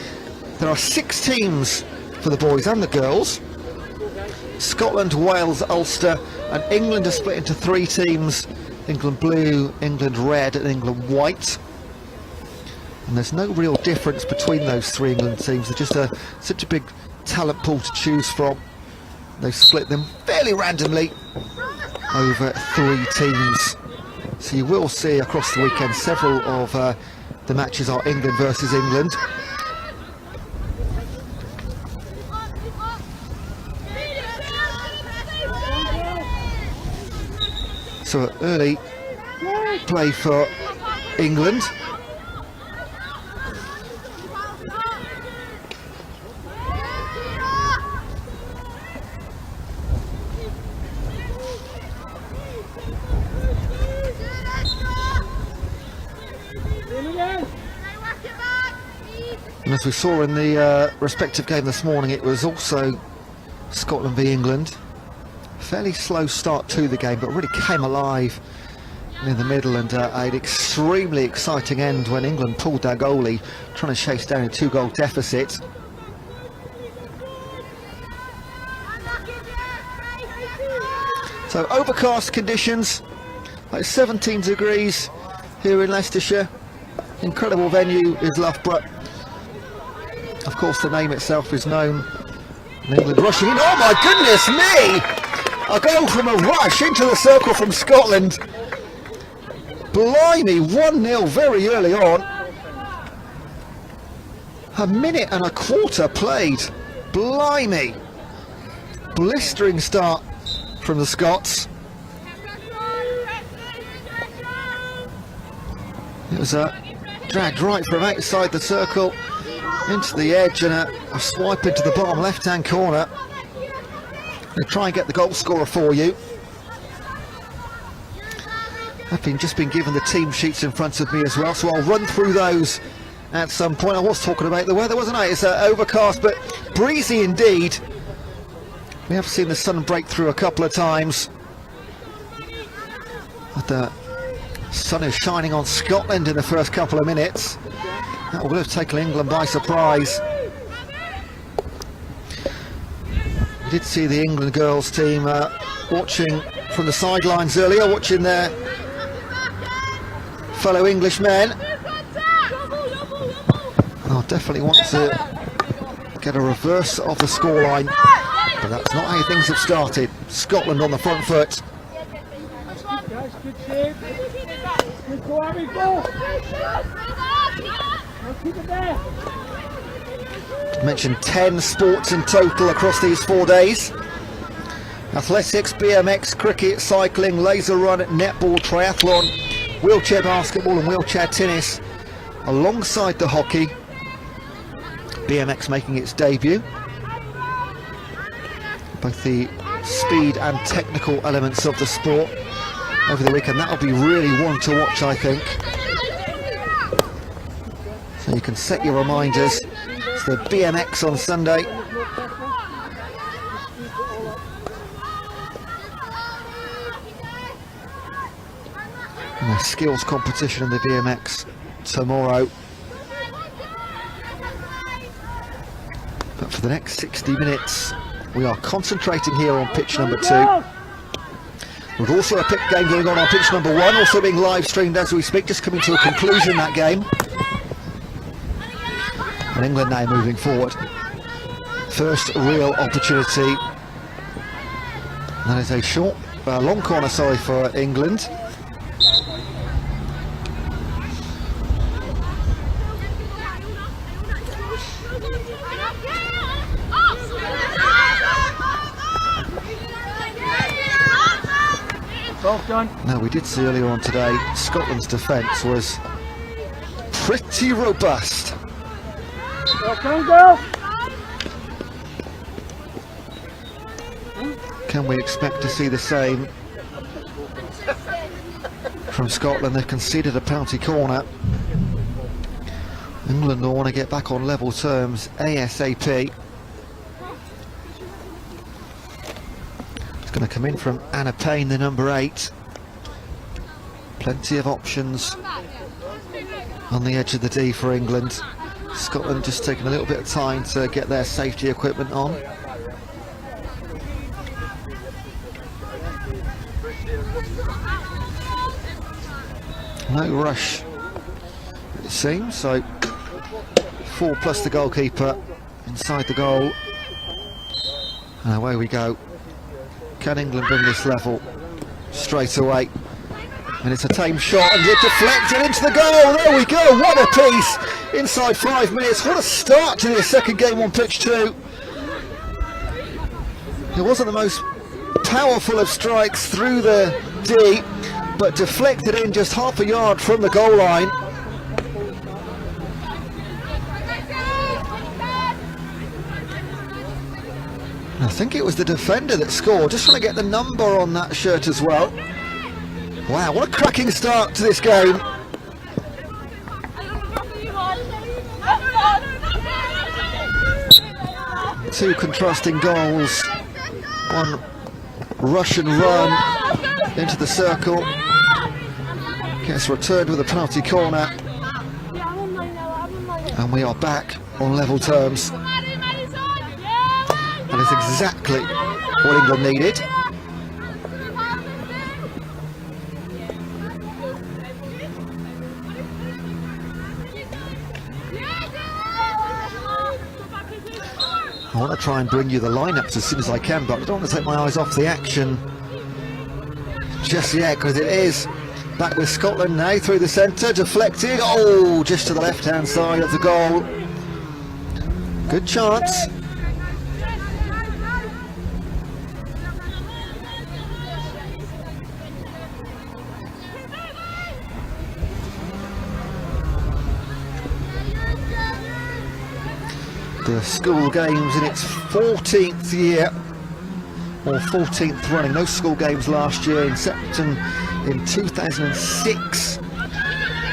there are 6 teams for the boys and the girls. Scotland, Wales, Ulster and England are split into 3 teams, England Blue, England Red and England White. And there's no real difference between those 3 England teams. They're just such a big talent pool to choose from. They've split them fairly randomly over 3 teams. So you will see across the weekend several of the matches are England versus England. So early play for England. And as we saw in the respective game this morning, it was also Scotland v England. Fairly slow start to the game, but really came alive in the middle, and an extremely exciting end when England pulled their goalie, trying to chase down a 2-goal deficit. So overcast conditions, like 17 degrees here in Leicestershire. Incredible venue is Loughborough. Of course the name itself is known. And England rushing in, oh my goodness me! A goal from a rush into the circle from Scotland. Blimey, 1-0 very early on. A minute and a quarter played. Blimey. Blistering start from the Scots. It was dragged right from outside the circle into the edge, and a swipe into the bottom left hand corner. They try and get the goal scorer for you. I've just been given the team sheets in front of me as well, so I'll run through those at some point. I was talking about the weather, wasn't I? It's overcast but breezy indeed. We have seen the sun break through a couple of times, but the sun is shining on Scotland in the first couple of minutes. That will have taken England by surprise. We did see the England girls team watching from the sidelines earlier, watching their fellow Englishmen. I'll definitely want to get a reverse of the scoreline, but that's not how things have started. Scotland on the front foot. Guys, good save. Good go, Harry, go. Keep it there. Mentioned 10 sports in total across these 4 days. Athletics, BMX, cricket, cycling, laser run, netball, triathlon, wheelchair basketball and wheelchair tennis, alongside the hockey. BMX making its debut. Both the speed and technical elements of the sport over the weekend. That'll be really one to watch, I think. So you can set your reminders. It's the BMX on Sunday. And the skills competition in the BMX tomorrow. But for the next 60 minutes, we are concentrating here on pitch number 2. There's also a pick game going on pitch number 1, also being live streamed as we speak, just coming to a conclusion, that game. And England now moving forward. First real opportunity. That is a short, long corner, sorry, for England. Well done. Now, we did see earlier on today, Scotland's defence was pretty robust. Well done, girl. Can we expect to see the same from Scotland? They've conceded a penalty corner. England will want to get back on level terms ASAP. It's going to come in from Anna Payne, the number 8. Plenty of options on the edge of the D for England. Scotland just taking a little bit of time to get their safety equipment on. No rush, it seems, so 4 plus the goalkeeper inside the goal. And away we go. Can England bring this level straight away? And it's a tame shot and it deflected into the goal. There we go, what a piece inside 5 minutes. What a start to the second game on pitch 2. It wasn't the most powerful of strikes through the D, but deflected in just half a yard from the goal line. I think it was the defender that scored. Just trying to get the number on that shirt as well. Wow, what a cracking start to this game. Two contrasting goals. One rush and run into the circle. Gets returned with a penalty corner. And we are back on level terms. And it's exactly what England needed. I want to try and bring you the lineups as soon as I can, but I don't want to take my eyes off the action just yet, because it is back with Scotland now through the centre, deflected, oh, just to the left-hand side of the goal. Good chance. The school games in its 14th year, or 14th running. No school games last year. Inception in 2006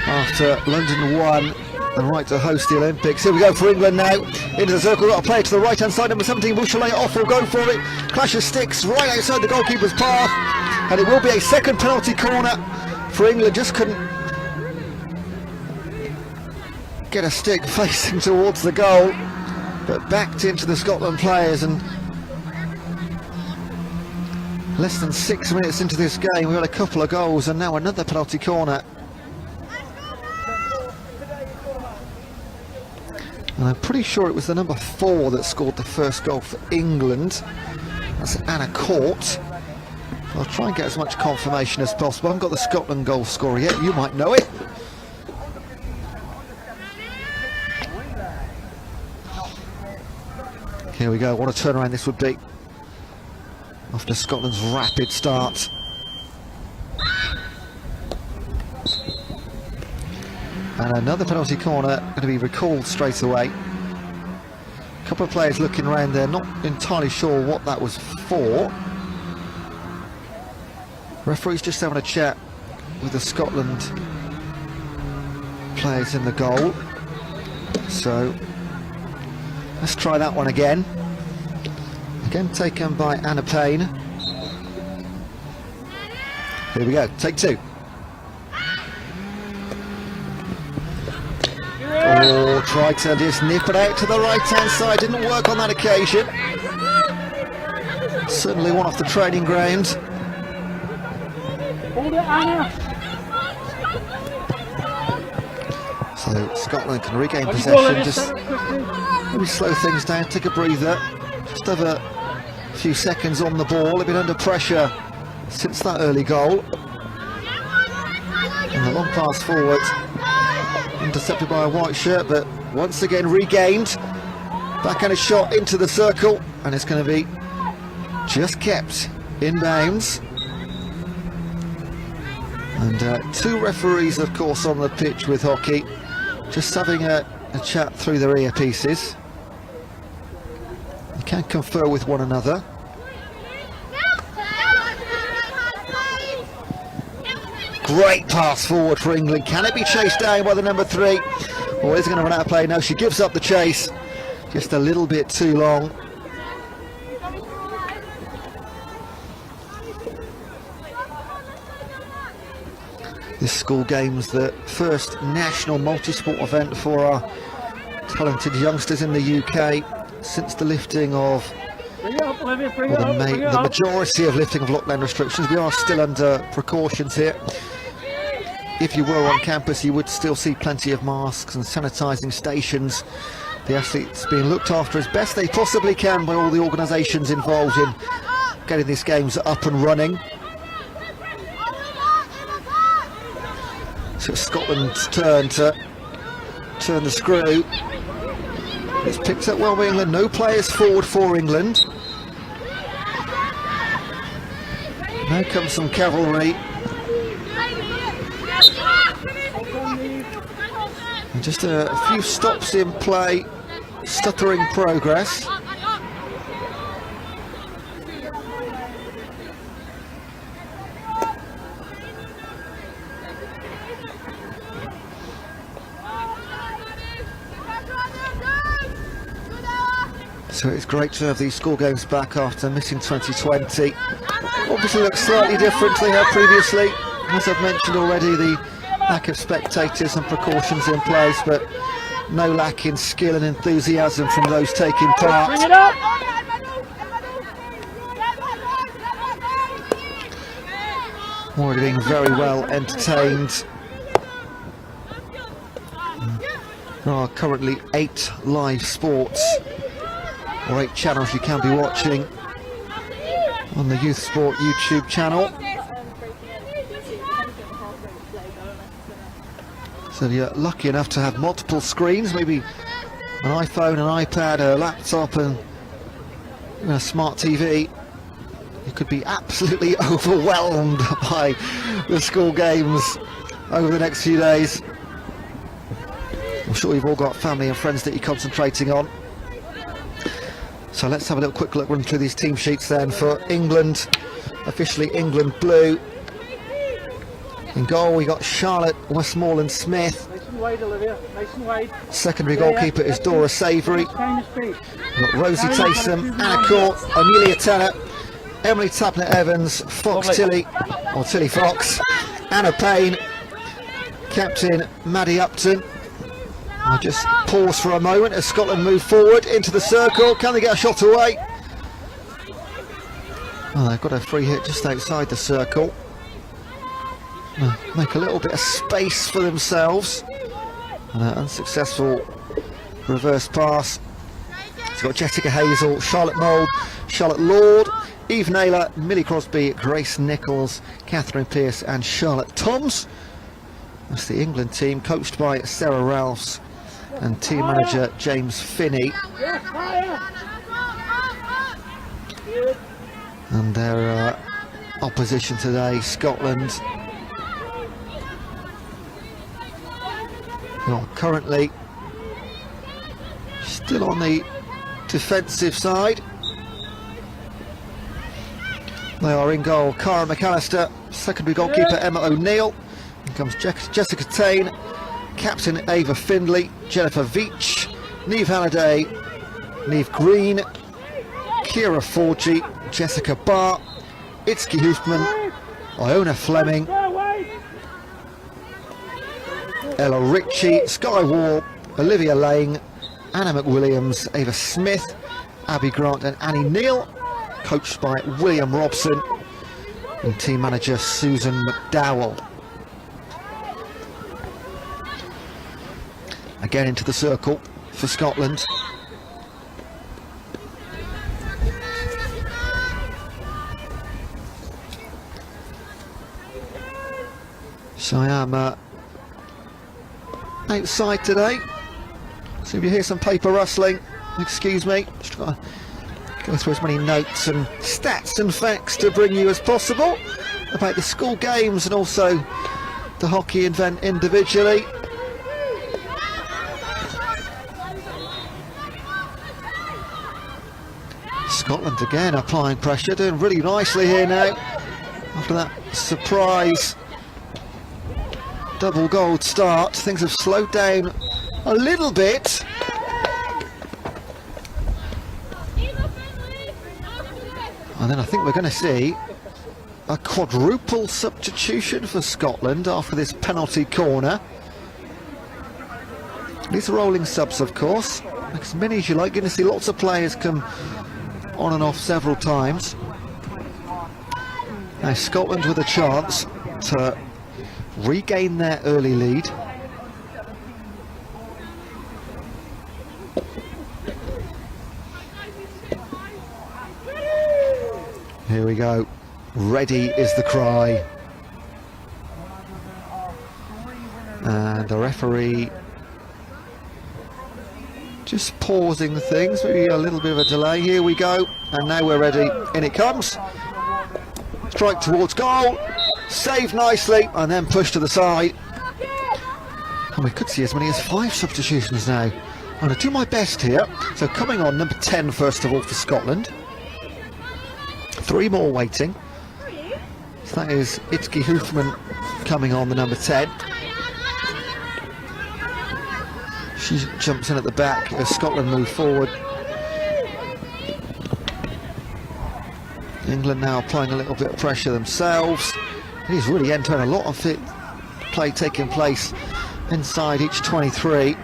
after London won the right to host the Olympics. Here we go for England now, into the circle, got a player to the right hand side, number 17 Bouchelet off, will go for it, clash of sticks right outside the goalkeeper's path, and it will be a second penalty corner for England. Just couldn't get a stick facing towards the goal, but backed into the Scotland players, and less than 6 minutes into this game we had a couple of goals and now another penalty corner. And I'm pretty sure it was the number 4 that scored the first goal for England. That's Anna Court. I'll try and get as much confirmation as possible. I haven't got the Scotland goal scorer yet, you might know it. Here we go, what a turnaround this would be after Scotland's rapid start. And another penalty corner going to be recalled straight away. A couple of players looking around there, not entirely sure what that was for. Referee's just having a chat with the Scotland players in the goal. So let's try that one again. Again taken by Anna Payne. Here we go, take 2. Oh, tried to just nip it out to the right hand side, didn't work on that occasion. Certainly one off the training ground. Hold it, Anna. So Scotland can regain possession, just maybe slow things down, take a breather, just have a few seconds on the ball. They've been under pressure since that early goal. And the long pass forward, intercepted by a white shirt, but once again regained. Backhand shot into the circle, and it's going to be just kept in bounds. And 2 referees, of course, on the pitch with hockey, just having a chat through their earpieces. They can confer with one another. Great pass forward for England. Can it be chased down by the number 3? Or is it going to run out of play? No, she gives up the chase. Just a little bit too long. This school game's the first national multi-sport event for our talented youngsters in the UK since the lifting of, the majority of lifting of lockdown restrictions. We are still under precautions here. If you were on campus, you would still see plenty of masks and sanitising stations. The athletes being looked after as best they possibly can by all the organisations involved in getting these games up and running. So it's Scotland's turn to turn the screw. It's picked up well by England. No players forward for England. Now comes some cavalry. And just a few stops in play, stuttering progress. So it's great to have these school games back after missing 2020. Obviously looks slightly different to they had previously. As I've mentioned already, the lack of spectators and precautions in place, but no lack in skill and enthusiasm from those taking part. Bring it up. Already being very well entertained. There are currently 8 live sports, or 8 channels you can be watching on the Youth Sport YouTube channel. So you're lucky enough to have multiple screens, maybe an iPhone, an iPad, a laptop and even a smart TV. You could be absolutely overwhelmed by the school games over the next few days. I'm sure you've all got family and friends that you're concentrating on. So let's have a little quick look, run through these team sheets then for England. Officially England blue. In goal we got Charlotte Westmoreland-Smith. Nice and wide, Olivia. Nice and wide. Secondary goalkeeper is Dora Savoury. Kind of space. We've got Rosie Taysom, Anna Court, Amelia Teller, Emily Tapner-Evans, Fox Tilly, or Tilly Fox, Anna Payne, Captain Maddie Upton. I'll just pause for a moment as Scotland move forward into the circle. Can they get a shot away? Oh, they've got a free hit just outside the circle. Make a little bit of space for themselves. An unsuccessful reverse pass. It's got Jessica Hazel, Charlotte Mould, Charlotte Lord, Eve Naylor, Millie Crosby, Grace Nichols, Catherine Pearce and Charlotte Toms. That's the England team, coached by Sarah Ralphs and team manager James Finney. And their opposition today, Scotland, who are currently still on the defensive side. They are in goal, Cara McAllister, secondary goalkeeper Emma O'Neill. Here comes Jessica Taine, captain Ava Findlay, Jennifer Veach, Niamh Halliday, Niamh Green, Kira Forgy, Jessica Barr, Itski Hoofman, Iona Fleming, Ella Ritchie, Skye Wall, Olivia Lang, Anna McWilliams, Ava Smith, Abby Grant and Annie Neal, coached by William Robson and team manager Susan McDowell. Again into the circle for Scotland. So I am outside today, so if you hear some paper rustling, excuse me. Just got to go through as many notes and stats and facts to bring you as possible about the school games and also the hockey event individually. Scotland again applying pressure, doing really nicely here now after that surprise double goal start. Things have slowed down a little bit. And then I think we're going to see a quadruple substitution for Scotland after this penalty corner. These are rolling subs, of course. Make as many as you like. You're going to see lots of players come on and off several times. Now Scotland with a chance to regain their early lead. Here we go. Ready is the cry. And the referee just pausing the things, maybe a little bit of a delay. Here we go, and now we're ready. In it comes. Strike towards goal. Saved nicely, and then pushed to the side. And we could see as many as 5 substitutions now. I'm going to do my best here. So coming on, number 10 first of all for Scotland. 3 more waiting. So that is Itski Hoofman coming on, the number 10. She jumps in at the back as Scotland move forward. England now applying a little bit of pressure themselves. It is really entering a lot of play taking place inside each 23.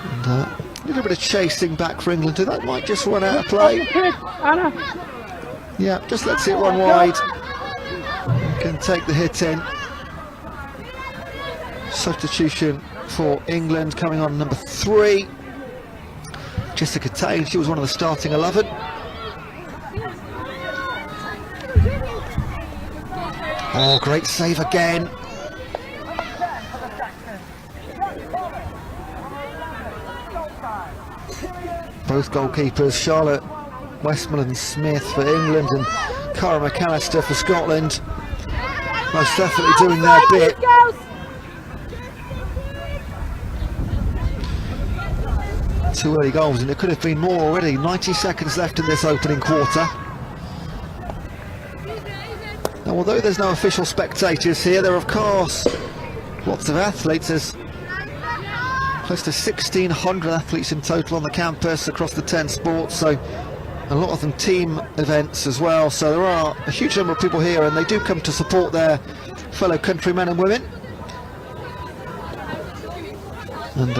And a little bit of chasing back for England. That might just run out of play. Yeah, just lets it run wide. Can take the hit in. Substitution for England coming on, number 3. Jessica Taine, she was one of the starting 11. Oh, great save again. Both goalkeepers, Charlotte Westmoreland-Smith for England and Cara McAllister for Scotland, most definitely doing their bit. 2 early goals, and it could have been more already. 90 seconds left in this opening quarter. That Now, although there's no official spectators here, there are of course lots of athletes. There's close to 1,600 athletes in total on the campus across the 10 sports, so a lot of them team events as well. So there are a huge number of people here, and they do come to support their fellow countrymen and women. And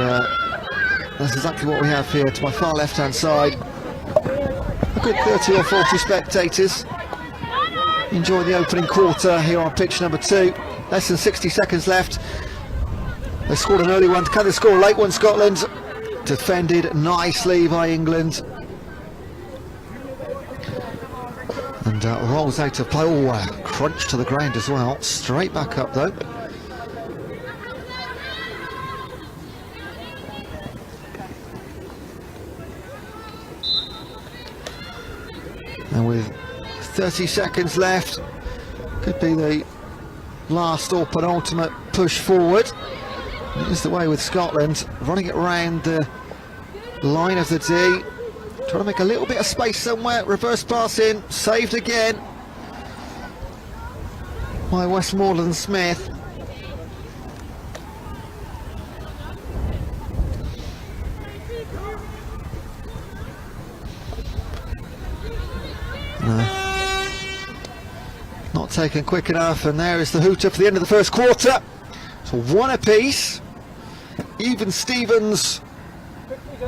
that's exactly what we have here to my far left hand side. A good 30 or 40 spectators enjoying the opening quarter here on pitch number 2. Less than 60 seconds left. They scored an early one. Can they score a late one, Scotland? Defended nicely by England. And rolls out of play. Oh, crunch to the ground as well. Straight back up though. And with 30 seconds left, could be the last or penultimate push forward. It is the way with Scotland, running it round the line of the D, trying to make a little bit of space somewhere. Reverse pass in, saved again by Westmoreland Smith. Not taken quick enough, and there is the hooter for the end of the first quarter. So one apiece. Even Stevens.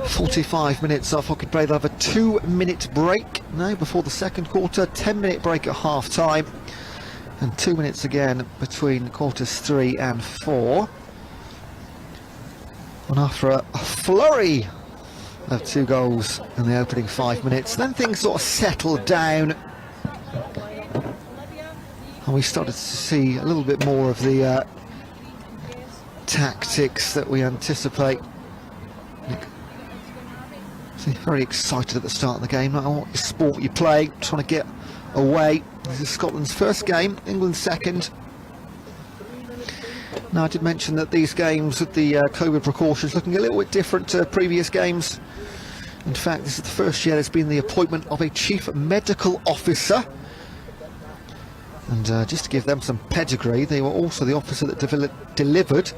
45 minutes off. Hockey play. They'll have a 2-minute break now before the second quarter. 10-minute break at half time, and 2 minutes again between quarters 3 and 4. And after a flurry of 2 goals in the opening 5 minutes, then things sort of settled down, and we started to see a little bit more of the tactics that we anticipate. Very excited at the start of the game. No matter what sport you play, trying to get away. This is Scotland's first game, England's second. Now, I did mention that these games with the COVID precautions looking a little bit different to previous games. In fact, this is the first year there's been the appointment of a chief medical officer. And just to give them some pedigree, they were also the officer that delivered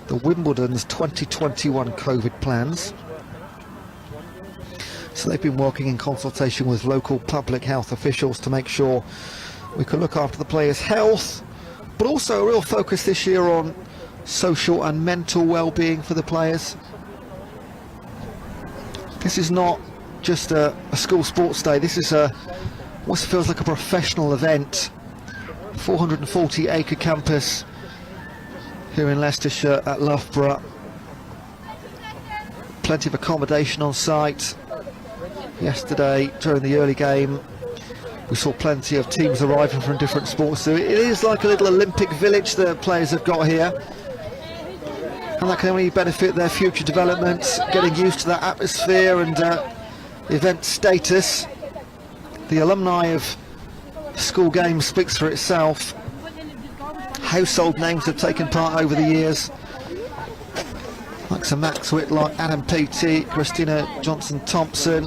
the Wimbledon's 2021 COVID plans. So they've been working in consultation with local public health officials to make sure we can look after the players' health, but also a real focus this year on social and mental well-being for the players. This is not just a school sports day. This is what feels like a professional event. 440-acre campus here in Leicestershire at Loughborough. Plenty of accommodation on site. Yesterday, during the early game, we saw plenty of teams arriving from different sports. So it is like a little Olympic village the players have got here. And that can only benefit their future development, getting used to that atmosphere and event status. The alumni of school games speaks for itself. Household names have taken part over the years, like Sir Max Whitlock, Adam Peaty, Christina Johnson-Thompson,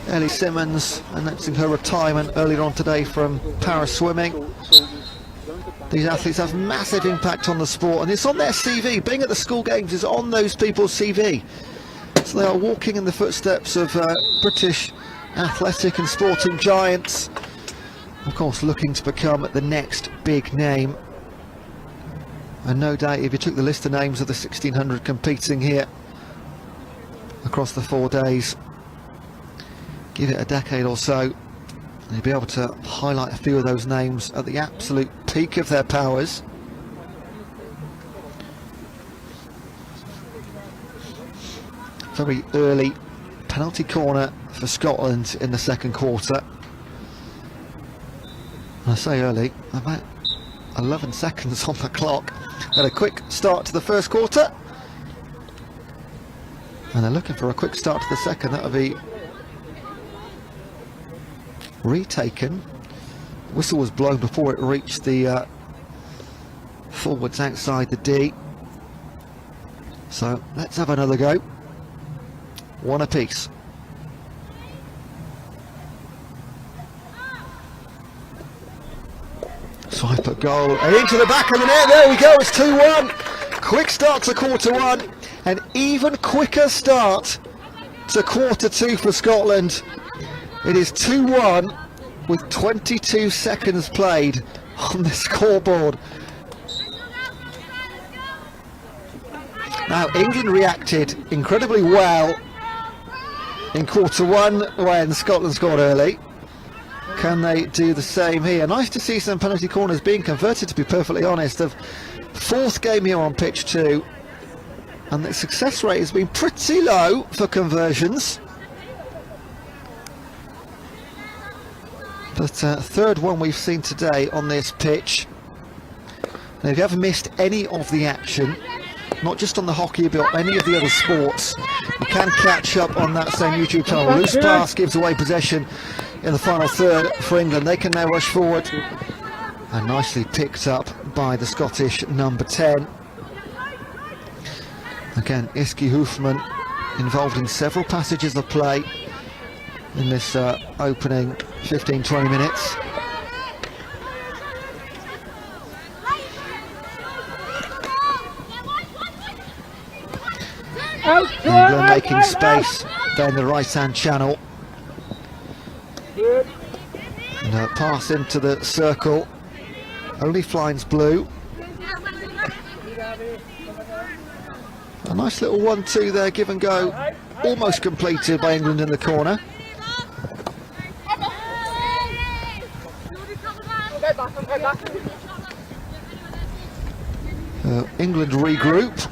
Ellie Simmons announcing her retirement earlier on today from para swimming. These athletes have massive impact on the sport, and it's on their CV. Being at the school games is on those people's CV. So they are walking in the footsteps of British athletic and sporting giants, of course looking to become the next big name. And no doubt if you took the list of names of the 1,600 competing here across the 4 days, give it a decade or so, and you'll be able to highlight a few of those names at the absolute peak of their powers. Very early penalty corner for Scotland in the second quarter. And I say early, about 11 seconds on the clock. Had a quick start to the first quarter, and they're looking for a quick start to the second. That'll be retaken. Whistle was blown before it reached the forwards outside the D. So let's have another go. One apiece. Swipe at goal, and into the back of the net. There we go, it's 2-1. Quick start to quarter one, an even quicker start to quarter two for Scotland. It is 2-1 with 22 seconds played on the scoreboard. Now England reacted incredibly well in quarter one when Scotland scored early. Can they do the same here? Nice to see some penalty corners being converted, to be perfectly honest. The fourth game here on pitch 2, and the success rate has been pretty low for conversions. But third one we've seen today on this pitch. Now, if you haven't missed any of the action, not just on the hockey but any of the other sports, you can catch up on that same YouTube channel. Loose pass gives away possession in the final third for England. They can now rush forward, and nicely picked up by the Scottish number 10. Again, Iski Hoofman involved in several passages of play in this opening 15-20 minutes. England making space down the right-hand channel. And a pass into the circle. Only flies blue. A nice little 1-2 there, give and go. Almost completed by England in the corner. England regroup.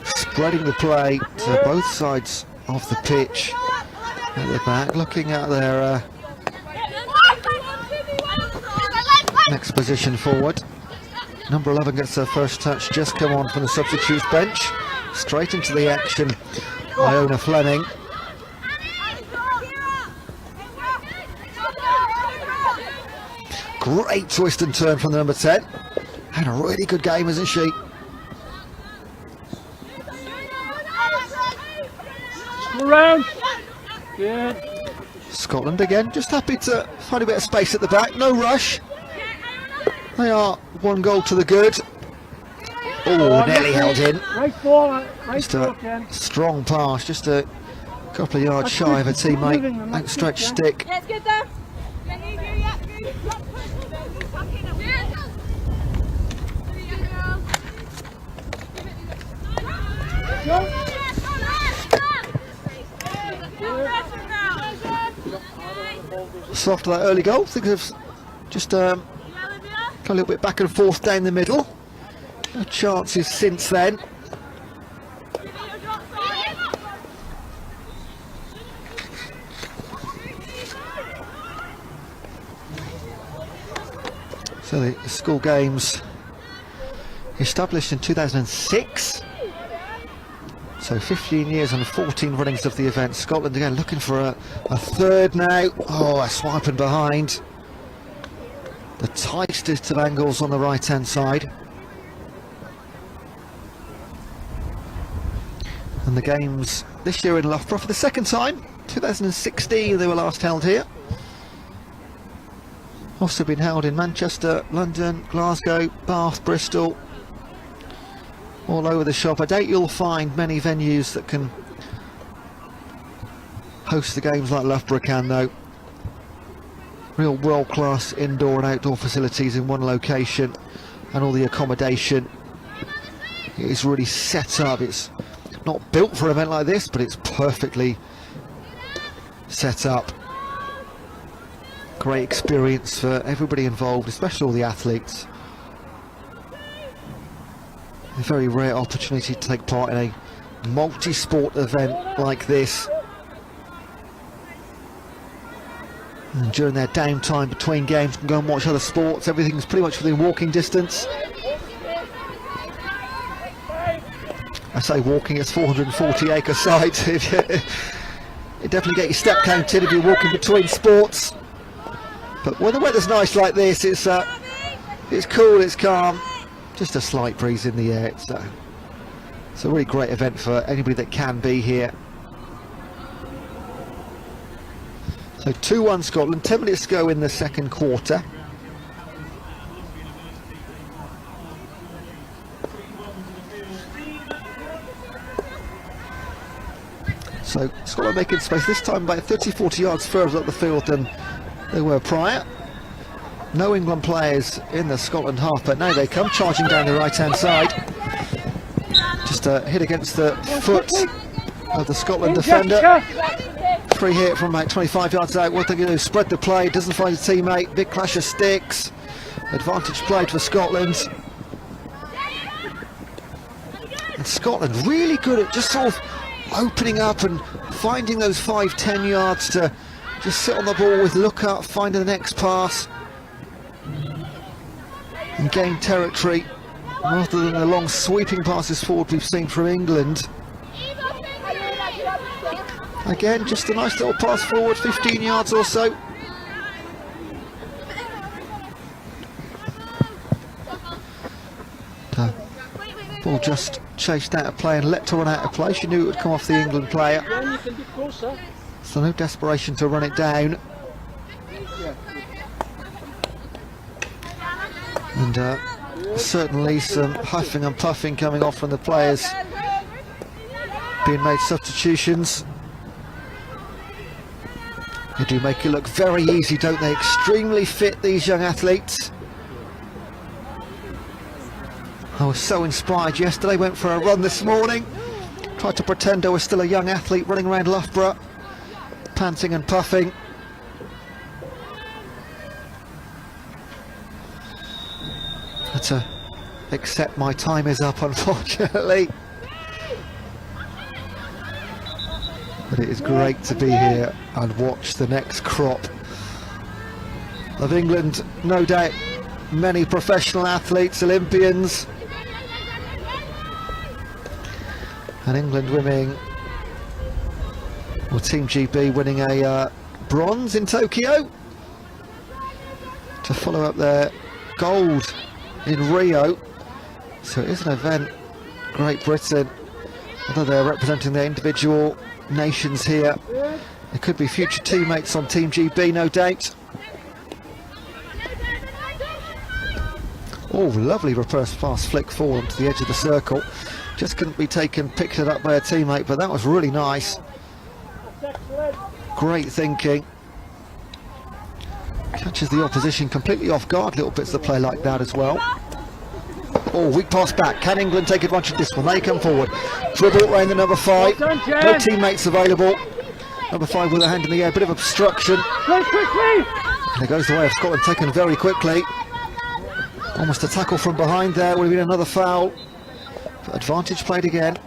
Spreading the play to both sides of the pitch at the back, looking at their next position forward. Number 11 gets their first touch, just come on from the substitutes bench. Straight into the action, Iona Fleming. Great twist and turn from the number 10. Had a really good game, isn't she? Around. Good. Scotland again, just happy to find a bit of space at the back, no rush. They are 1 goal to the good. Oh, nearly held in. Nice ball, Just a strong pass, just a couple of yards shy of a teammate. Outstretched stick. Let's get there. So after that early goal, think of just a little bit back and forth down the middle. No chances since then. So the school games established in 2006. So 15 years and 14 runnings of the event. Scotland again looking for a third now. Oh, a swiping behind. The tightest of angles on the right hand side. And the games this year in Loughborough for the second time. 2016 they were last held here. Also been held in Manchester, London, Glasgow, Bath, Bristol. All over the shop. I doubt you'll find many venues that can host the games like Loughborough can, though. Real world-class indoor and outdoor facilities in one location, and all the accommodation is really set up. It's not built for an event like this, but it's perfectly set up. Great experience for everybody involved, especially all the athletes. A very rare opportunity to take part in a multi-sport event like this. And during their downtime between games, can go and watch other sports. Everything's pretty much within walking distance. I say walking, it's 440-acre site. You definitely get your step counted if you're walking between sports. But when the weather's nice like this, it's cool, it's calm. Just a slight breeze in the air. It's a really great event for anybody that can be here. So 2-1 Scotland, 10 minutes to go in the second quarter. So Scotland making space, this time about 30-40 yards further up the field than they were prior. No England players in the Scotland half, but now they come charging down the right-hand side. Just a hit against the foot of the Scotland defender. Free hit from about 25 yards out. What they're going to do, spread the play, doesn't find a teammate, big clash of sticks. Advantage played for Scotland. And Scotland really good at just sort of opening up and finding those 5-10 yards to just sit on the ball with look up, finding the next pass and gain territory, rather than the long sweeping passes forward we've seen from England. Again, just a nice little pass forward, 15 yards or so. Ball just chased out of play and let to run out of play. She knew it would come off the England player. So no desperation to run it down. And certainly some huffing and puffing coming off from the players being made substitutions. They do make it look very easy, don't they? Extremely fit, these young athletes. I was so inspired yesterday, went for a run this morning, tried to pretend I was still a young athlete running around Loughborough, panting and puffing. Had to accept my time is up, unfortunately. But it is great to be here and watch the next crop of England. No doubt many professional athletes, Olympians, and England winning, or Team GB winning a bronze in Tokyo to follow up their gold in Rio. So it is an event. Great Britain, although they're representing their individual nations here, there could be future teammates on Team GB, no doubt. Oh, lovely reverse pass flick forward onto the edge of the circle. Just couldn't be taken, picked it up by a teammate, but that was really nice. Great thinking. Catches the opposition completely off guard, little bits of play like that as well. Oh, weak pass back. Can England take advantage of this one? They come forward. Dribble around the number 5. No teammates available. Number 5 with a hand in the air, bit of obstruction. And it goes the way of Scotland, taken very quickly. Almost a tackle from behind there, would have been another foul. But advantage played again.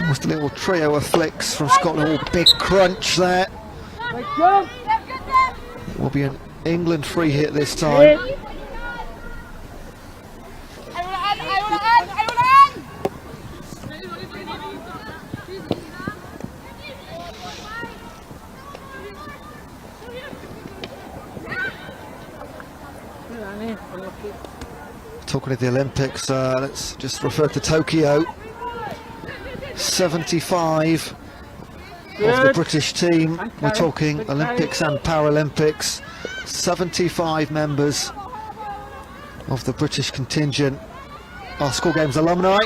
Almost a little trio of flicks from Scotland. Oh, big crunch there. It will be an England free hit this time. Talking of the Olympics, let's just refer to Tokyo. 75 of the British team. We're talking Olympics and Paralympics. 75 members of the British contingent are School Games alumni.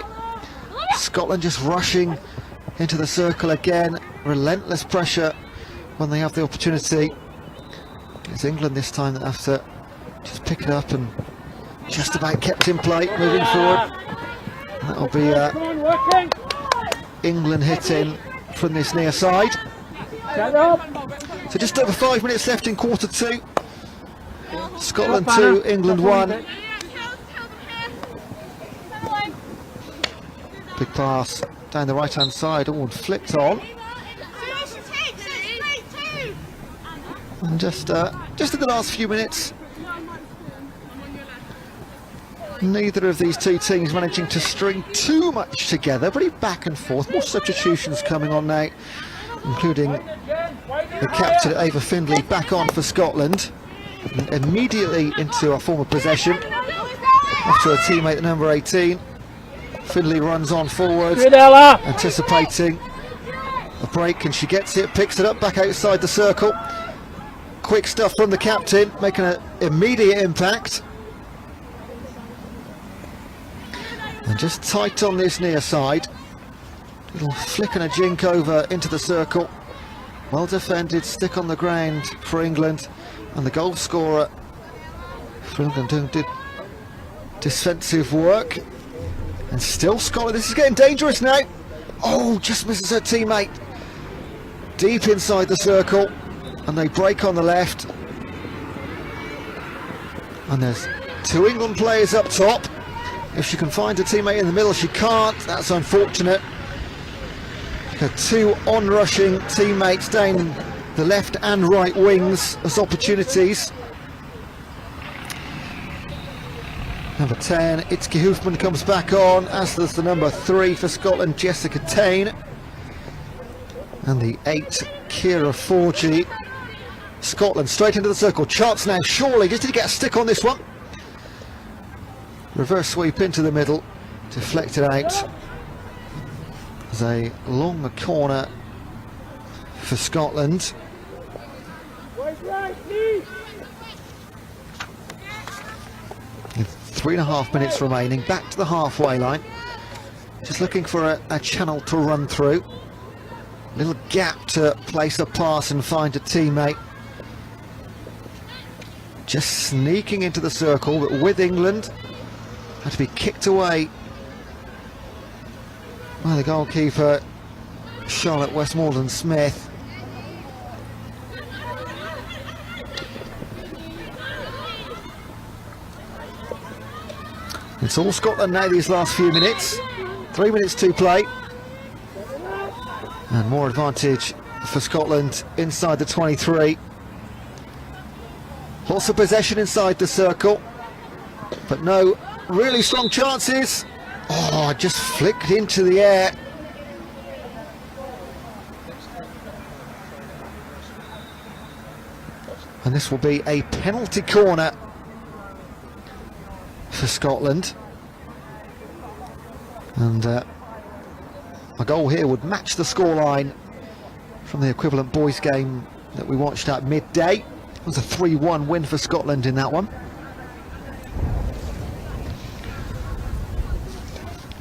Scotland just rushing into the circle again. Relentless pressure when they have the opportunity. It's England this time that have to just pick it up and just about kept in play moving forward. That'll be England hitting from this near side. So just over 5 minutes left in quarter 2. Scotland 2, England 1. Big pass down the right hand side, all flicked on. And just in the last few minutes, neither of these two teams managing to string too much together, pretty back and forth. More substitutions coming on now, including the captain Ava Findlay back on for Scotland. And immediately into a form of possession after a teammate at number 18. Findlay runs on forward, anticipating a break, and she gets it, picks it up back outside the circle. Quick stuff from the captain, making an immediate impact. And just tight on this near side. Little flick and a jink over into the circle. Well defended, stick on the ground for England. And the goal scorer for England did defensive work. And still Scotland, this is getting dangerous now. Oh, just misses her teammate. Deep inside the circle. And they break on the left. And there's two England players up top. If she can find a teammate in the middle, she can't. That's unfortunate. Her two on-rushing teammates down the left and right wings as opportunities. Number 10, Itzke Hoofman comes back on, as does the number 3 for Scotland, Jessica Taine. And the 8, Kira Forgy. Scotland straight into the circle. Chance now, surely, just did he get a stick on this one? Reverse sweep into the middle, deflected out. There's a long corner for Scotland. 3.5 minutes remaining, back to the halfway line. Just looking for a channel to run through. Little gap to place a pass and find a teammate. Just sneaking into the circle, but with England. Had to be kicked away by the goalkeeper, Charlotte Westmoreland-Smith. It's all Scotland now these last few minutes. 3 minutes to play. And more advantage for Scotland inside the 23. Lots of possession inside the circle, but no really strong chances. Oh, just flicked into the air. And this will be a penalty corner for Scotland. And a goal here would match the scoreline from the equivalent boys game that we watched at midday. It was a 3-1 win for Scotland in that one.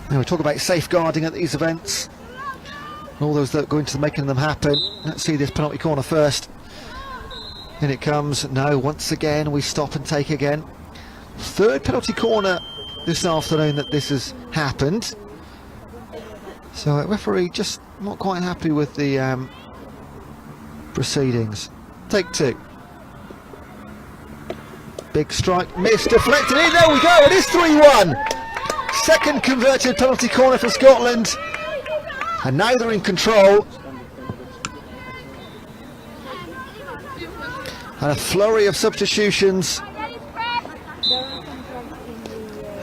Now we talk about safeguarding at these events, all those that go into making them happen. Let's see this penalty corner first. In it comes. No, once again we stop and take again. Third penalty corner this afternoon that this has happened. So a referee just not quite happy with the proceedings. Take two. Big strike, missed, deflected in, there we go, it is 3-1. Second converted penalty corner for Scotland, and now they're in control. And a flurry of substitutions.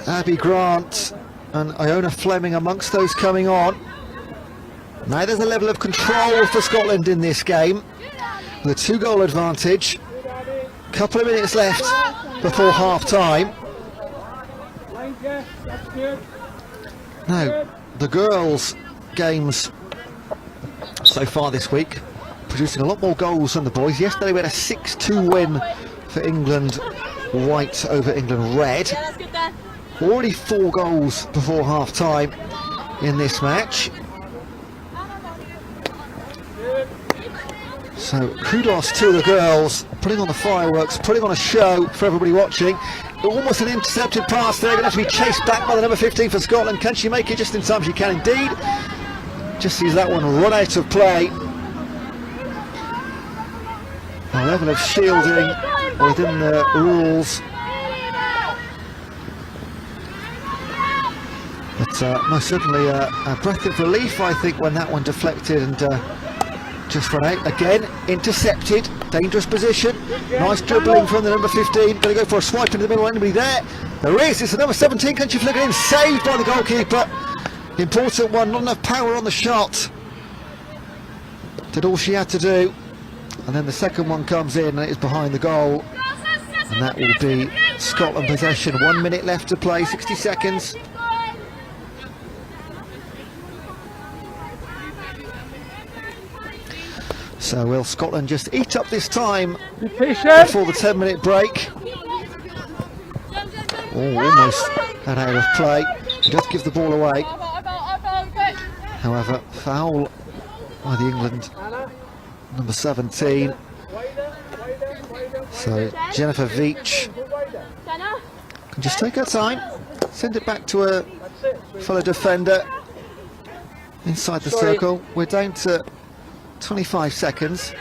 Abby Grant and Iona Fleming amongst those coming on. Now there's a level of control for Scotland in this game, with a 2-goal advantage. Couple of minutes left before half time. Now, the girls' games so far this week producing a lot more goals than the boys. Yesterday we had a 6-2 win for England white over England red. Already 4 goals before half time in this match. So kudos to the girls, putting on the fireworks, putting on a show for everybody watching. Almost an intercepted pass there, going to have to be chased back by the number 15 for Scotland. Can she make it? Just in time she can indeed. Just sees that one run out of play. A level of shielding within the rules. But most certainly a breath of relief, I think, when that one deflected and just run out. Again, intercepted, dangerous position. Nice dribbling from the number 15. Going to go for a swipe into the middle. Anybody there? There is. It's the number 17. Can she flick it in? Saved by the goalkeeper. Important one. Not enough power on the shot. Did all she had to do. And then the second one comes in and it is behind the goal. And that will be Scotland possession. 1 minute left to play. 60 seconds. So will Scotland just eat up this time patient. before the 10-minute break? Oh, almost had out of play. He does give the ball away. However, foul by the England number 17. So Jennifer Veach can just take her time, send it back to her fellow defender inside the circle. We're down to 25 seconds.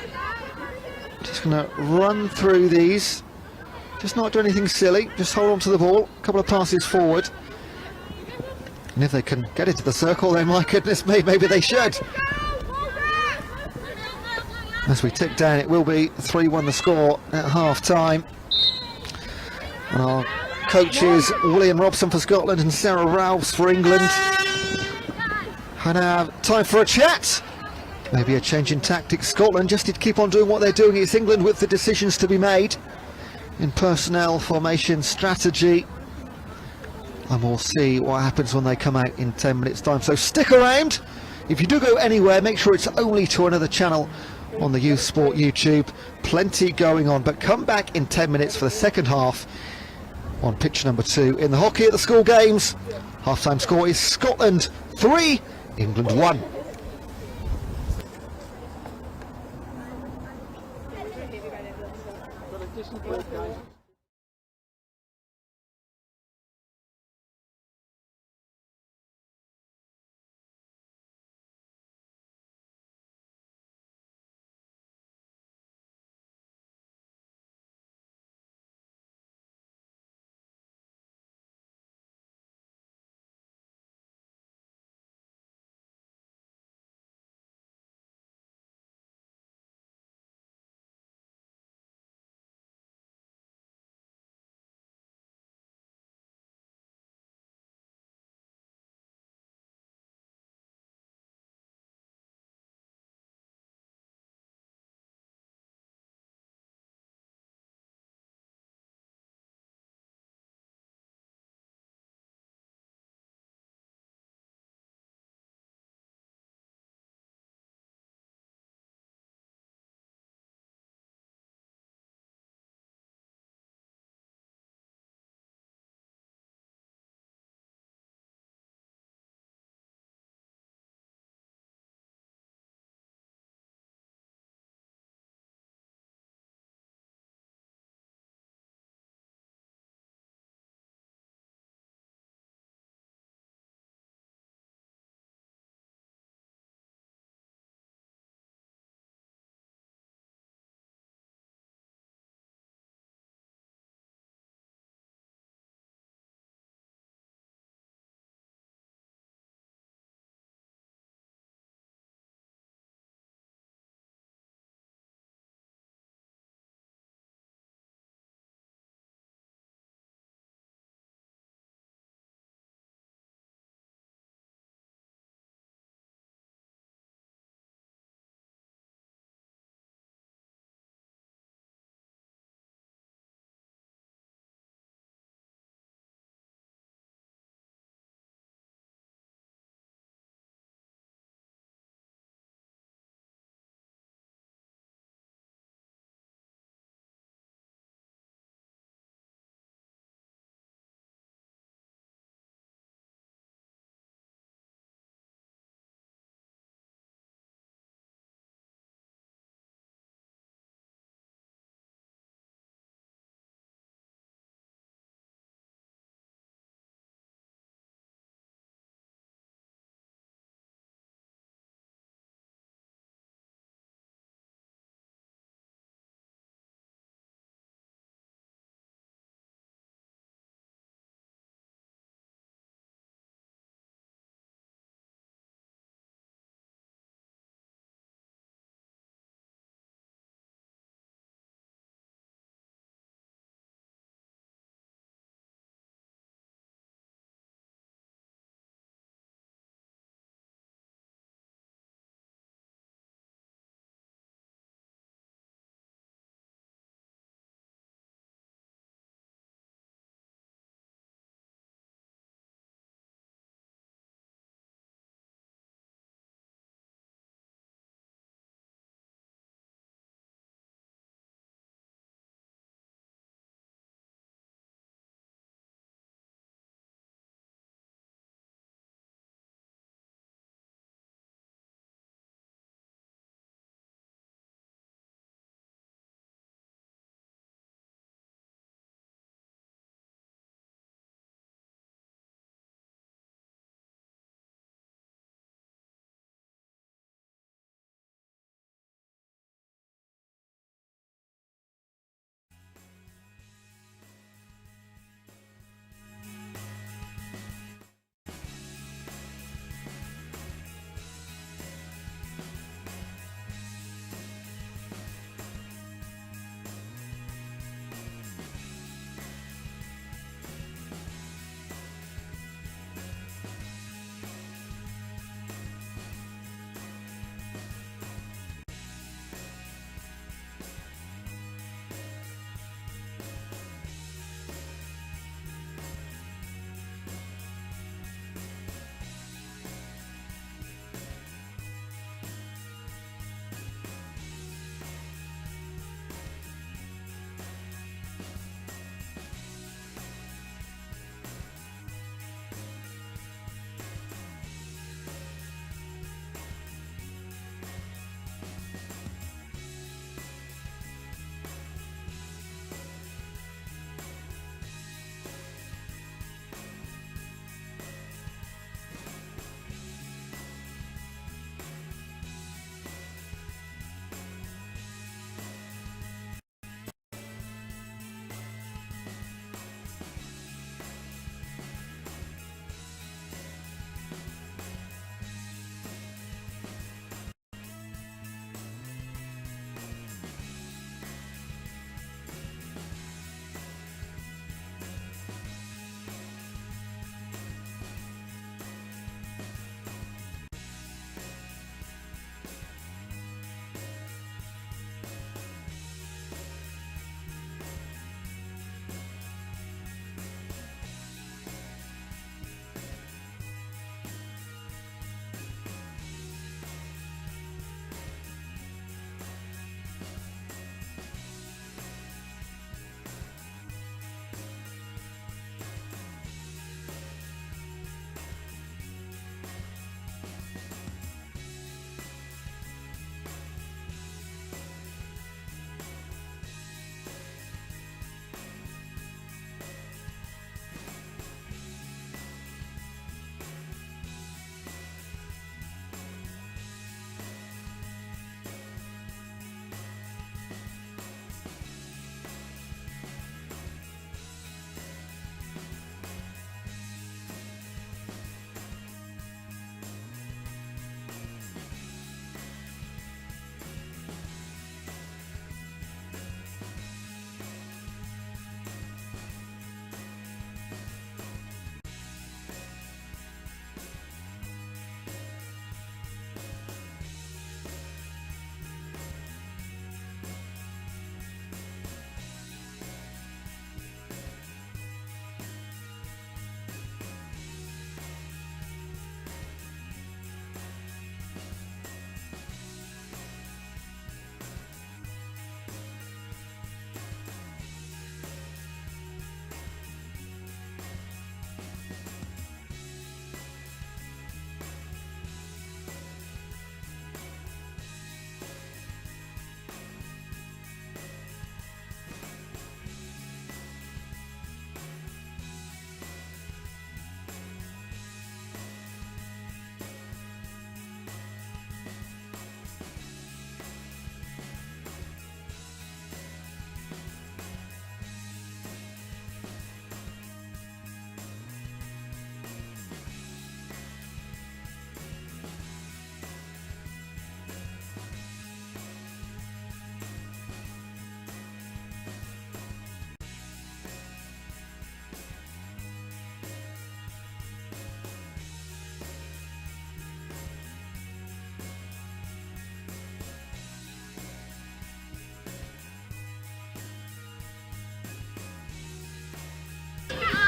Just going to run through these. Just not do anything silly. Just hold on to the ball. A couple of passes forward. And if they can get into the circle, then my goodness me, maybe they should. As we tick down, it will be 3-1 the score at half-time. And our coaches, William Robson for Scotland and Sarah Rouse for England. And now time for a chat. Maybe a change in tactics. Scotland just need to keep on doing what they're doing. It's England with the decisions to be made in personnel, formation, strategy. And we'll see what happens when they come out in 10 minutes time. So stick around. If you do go anywhere, make sure it's only to another channel on the Youth Sport YouTube. Plenty going on, but come back in 10 minutes for the second half on pitch number 2 in the hockey at the school games. Half-time score is Scotland 3, England 1.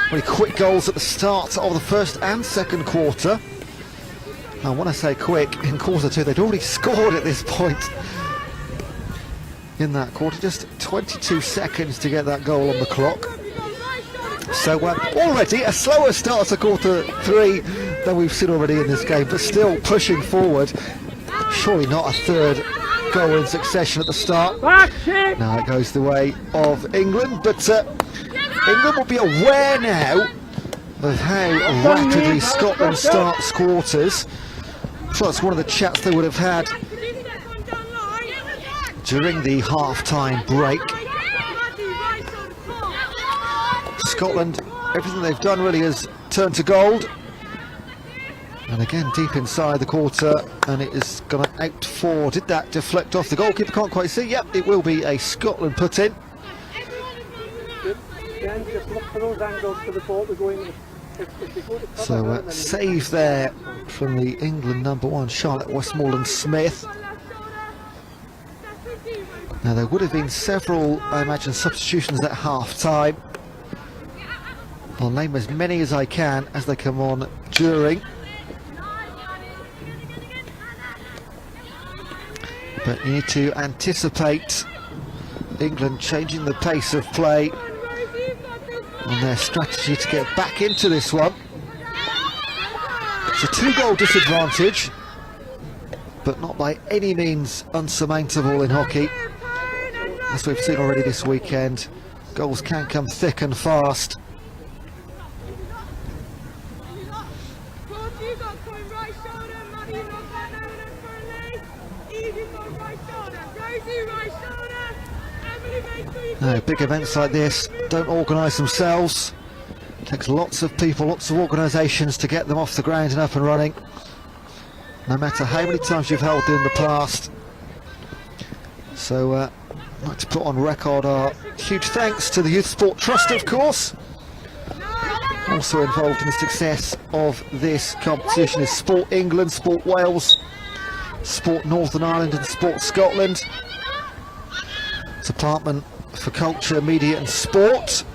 Very quick goals at the start of the first and second quarter. I want to say quick, in quarter two they'd already scored at this point in that quarter, just 22 seconds to get that goal on the clock. So already a slower start to quarter three than we've seen already in this game, but still pushing forward. Surely not a third goal in succession at the start. Now it goes the way of England, but England will be aware now of how rapidly Scotland starts quarters. So that's one of the chats they would have had during the half-time break. Scotland, everything they've done really has turned to gold. And again, deep inside the quarter, and it is gone out for, did that deflect off the goalkeeper? Can't quite see. Yep, it will be a Scotland put in. So save there from the England number one, Charlotte Westmoreland-Smith. Now there would have been several, I imagine, substitutions at half-time. I'll name as many as I can as they come on during. But you need to anticipate England changing the pace of play and their strategy to get back into this one. It's a 2-goal disadvantage, but not by any means unsurmountable in hockey. As we've seen already this weekend, goals can come thick and fast. No, big events like this don't organise themselves. It takes lots of people, lots of organisations to get them off the ground and up and running, no matter how many times you've held them in the past. So I'd like to put on record our huge thanks to the Youth Sport Trust, of course. Also involved in the success of this competition is Sport England, Sport Wales, Sport Northern Ireland and Sport Scotland, Department for Culture, Media and Sport,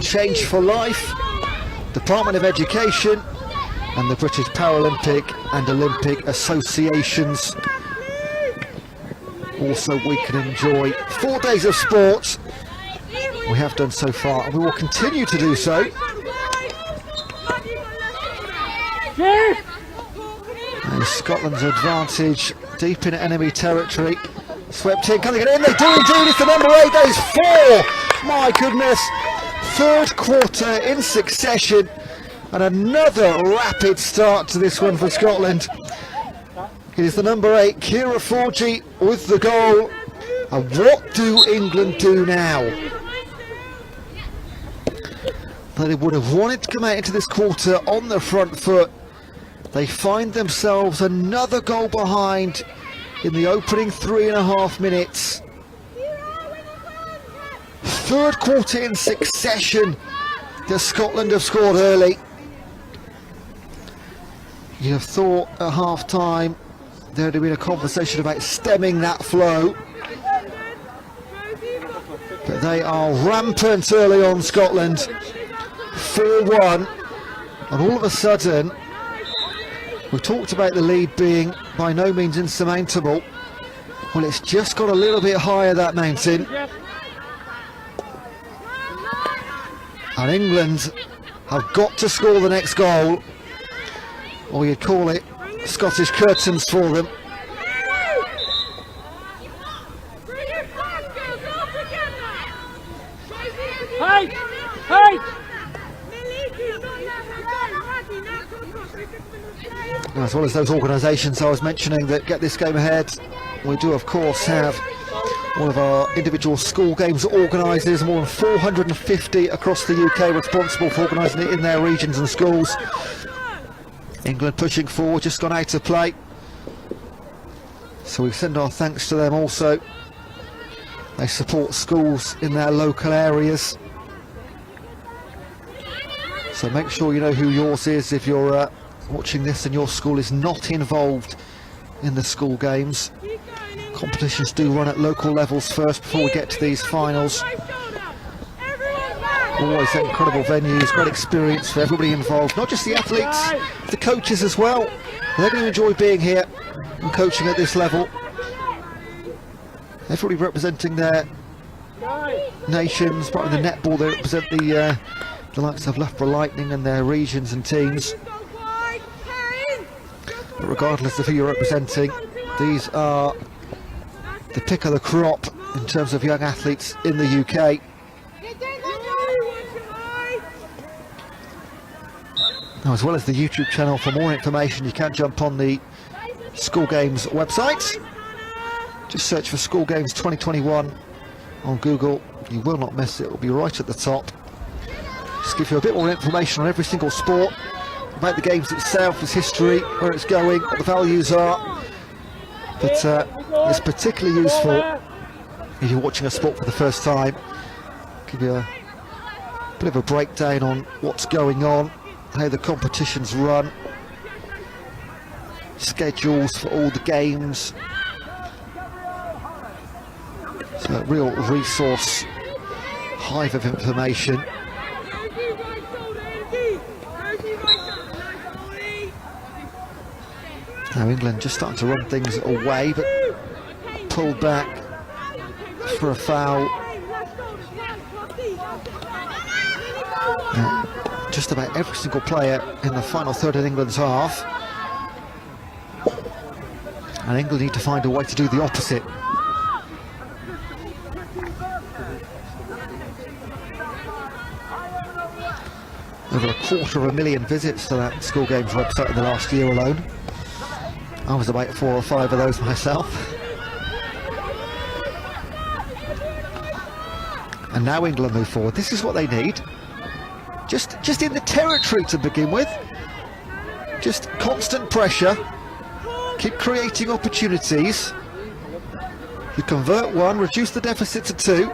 Change for Life, Department of Education and the British Paralympic and Olympic Associations. Also, we can enjoy 4 days of sport. We have done so far and we will continue to do so. And Scotland's advantage deep in enemy territory. Swept in, can they get in? They do indeed, it's the number 8, that is 4! My goodness, third quarter in succession and another rapid start to this one for Scotland. It is the number 8, Kira Forgy, with the goal. And what do England do now? They would have wanted to come out into this quarter on the front foot. They find themselves another goal behind in the opening 3.5 minutes. Third quarter in succession that Scotland have scored early. You'd have thought at half time there would have been a conversation about stemming that flow, but they are rampant early on, Scotland. 4-1, and all of a sudden we talked about the lead being by no means insurmountable. Well, it's just got a little bit higher, that mountain. And England have got to score the next goal, or you'd call it Scottish curtains for them. As well as those organisations I was mentioning that get this game ahead, we do of course have one of our individual school games organisers, more than 450 across the UK responsible for organising it in their regions and schools. England pushing forward, just gone out to play, so we send our thanks to them also. They support schools in their local areas, so make sure you know who yours is if you're watching this and your school is not involved in the school games. Competitions do run at local levels first before we get to these finals. Always incredible venues, great experience for everybody involved, not just the athletes, the coaches as well. They're going to enjoy being here and coaching at this level. Everybody representing their nations, but in the netball they represent the likes of Loughborough Lightning and their regions and teams. But regardless of who you're representing, these are the pick of the crop in terms of young athletes in the UK. Now, as well as the YouTube channel, for more information you can jump on the School Games website. Just search for School Games 2021 on Google. You will not miss it, it will be right at the top. Just give you a bit more information on every single sport, about the games itself, its history, where it's going, what the values are. But it's particularly useful if you're watching a sport for the first time. Give you a bit of a breakdown on what's going on, how the competitions run, schedules for all the games. It's a real resource hive of information. Now England just starting to run things away, but pulled back for a foul. Now, just about every single player in the final third of England's half, and England need to find a way to do the opposite. Over 250,000 visits to that School Games website in the last year alone. I was about 4 or 5 of those myself. And now England move forward. This is what they need. Just in the territory to begin with. Just constant pressure. Keep creating opportunities. You convert one, reduce the deficit to 2.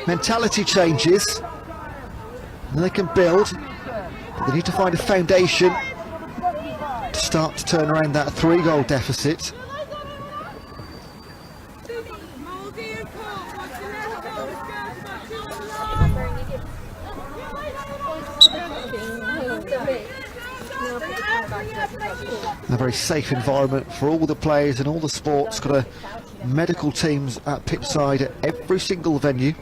Mentality changes. And they can build. But they need to find a foundation to start to turn around that 3-goal deficit. A very safe environment for all the players and all the sports. Got a medical teams at pitchside at every single venue.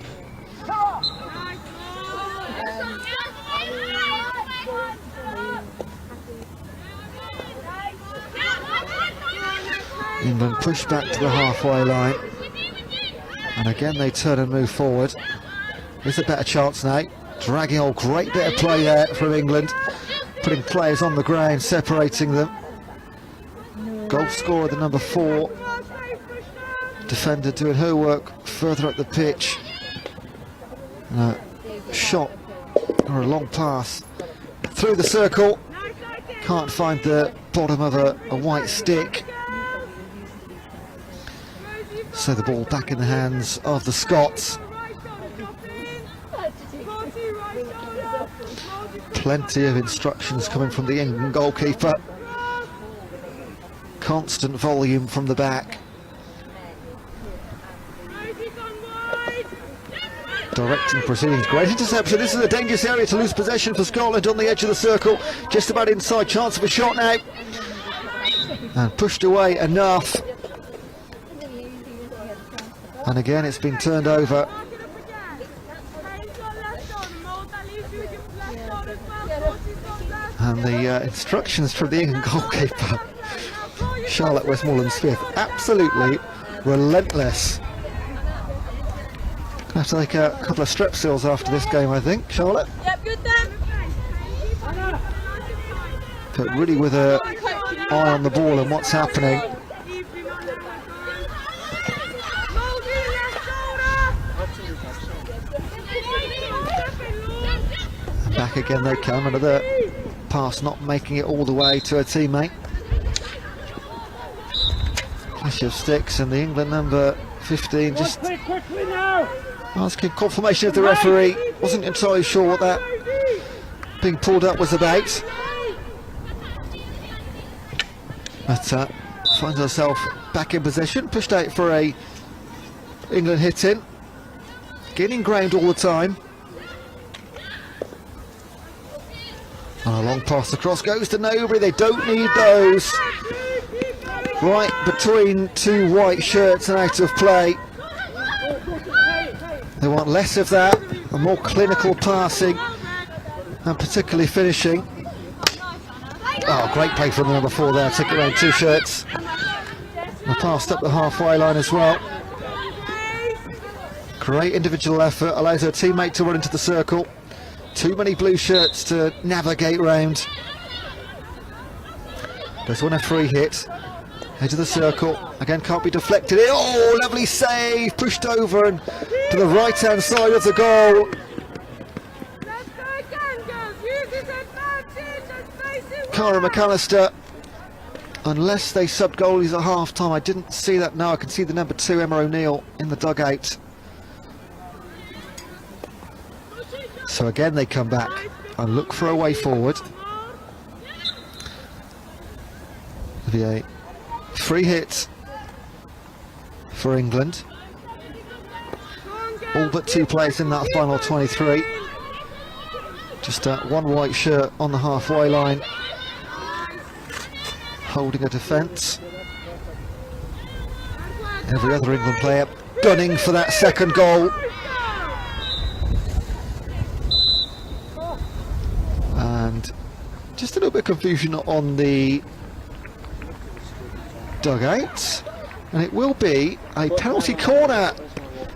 England push back to the halfway line, and again they turn and move forward. There's a better chance now. Dragging on, great bit of play there from England, putting players on the ground, separating them. Goal scorer, the number 4 defender, doing her work further up the pitch. And a shot or a long pass through the circle, can't find the bottom of a white stick. So the ball back in the hands of the Scots. Plenty of instructions coming from the England goalkeeper. Constant volume from the back. Directing proceedings. Great interception. This is a dangerous area to lose possession for Scotland on the edge of the circle. Just about inside. Chance of a shot now. And pushed away enough. And again it's been turned over. And the instructions from the England goalkeeper, Charlotte Westmoreland-Smith, absolutely relentless. Gonna have to take a couple of Strepsils after this game, I think, Charlotte. Yep, good then. But really with her eye on the ball and what's happening. Back again they come, another pass not making it all the way to a teammate. Clash of sticks, and the England number 15 just asking confirmation of the referee. Wasn't entirely sure what that being pulled up was about. But finds herself back in possession, pushed out for a England hit in. Gaining ground all the time. And a long pass across goes to Nobody. They don't need those. Right between two white shirts and out of play. They want less of that, and more clinical passing, and particularly finishing. Oh, great play from the number 4 there, took it around two shirts. And passed up the halfway line as well. Great individual effort, allows her teammate to run into the circle. Too many blue shirts to navigate round. Goes on a free hit. Edge of the circle, again can't be deflected. Oh, lovely save, pushed over and to the right hand side of the goal. Cara McAllister, unless they subbed goalies at half time. I didn't see that now. I can see the number 2, Emma O'Neill, in the dugout. So again they come back and look for a way forward. VA. Free hit for England. All but 2 players in that final 23. Just one white shirt on the halfway line, holding a defence. Every other England player gunning for that second goal. And just a little bit of confusion on the dugouts, and it will be a penalty corner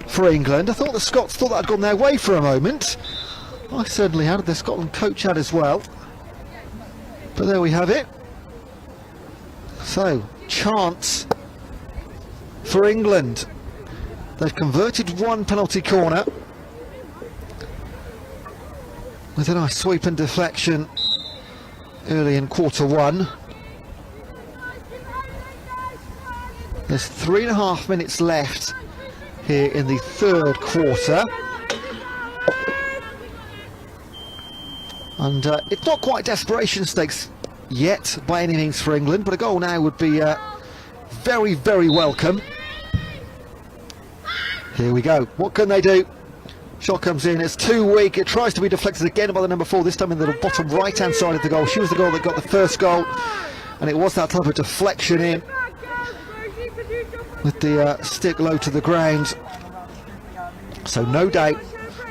for England. I thought the Scots thought that had gone their way for a moment. I certainly had, the Scotland coach had as well. But there we have it. So, chance for England. They've converted one penalty corner with a nice sweep and deflection early in quarter 1. There's 3.5 minutes left here in the third quarter. And it's not quite desperation stakes yet by any means for England, but a goal now would be very, very welcome. Here we go. What can they do? Shot comes in, it's too weak. It tries to be deflected again by the number 4, this time in the bottom right hand side of the goal. She was the goal that got the first goal, and it was that type of deflection in with the stick low to the ground. So no doubt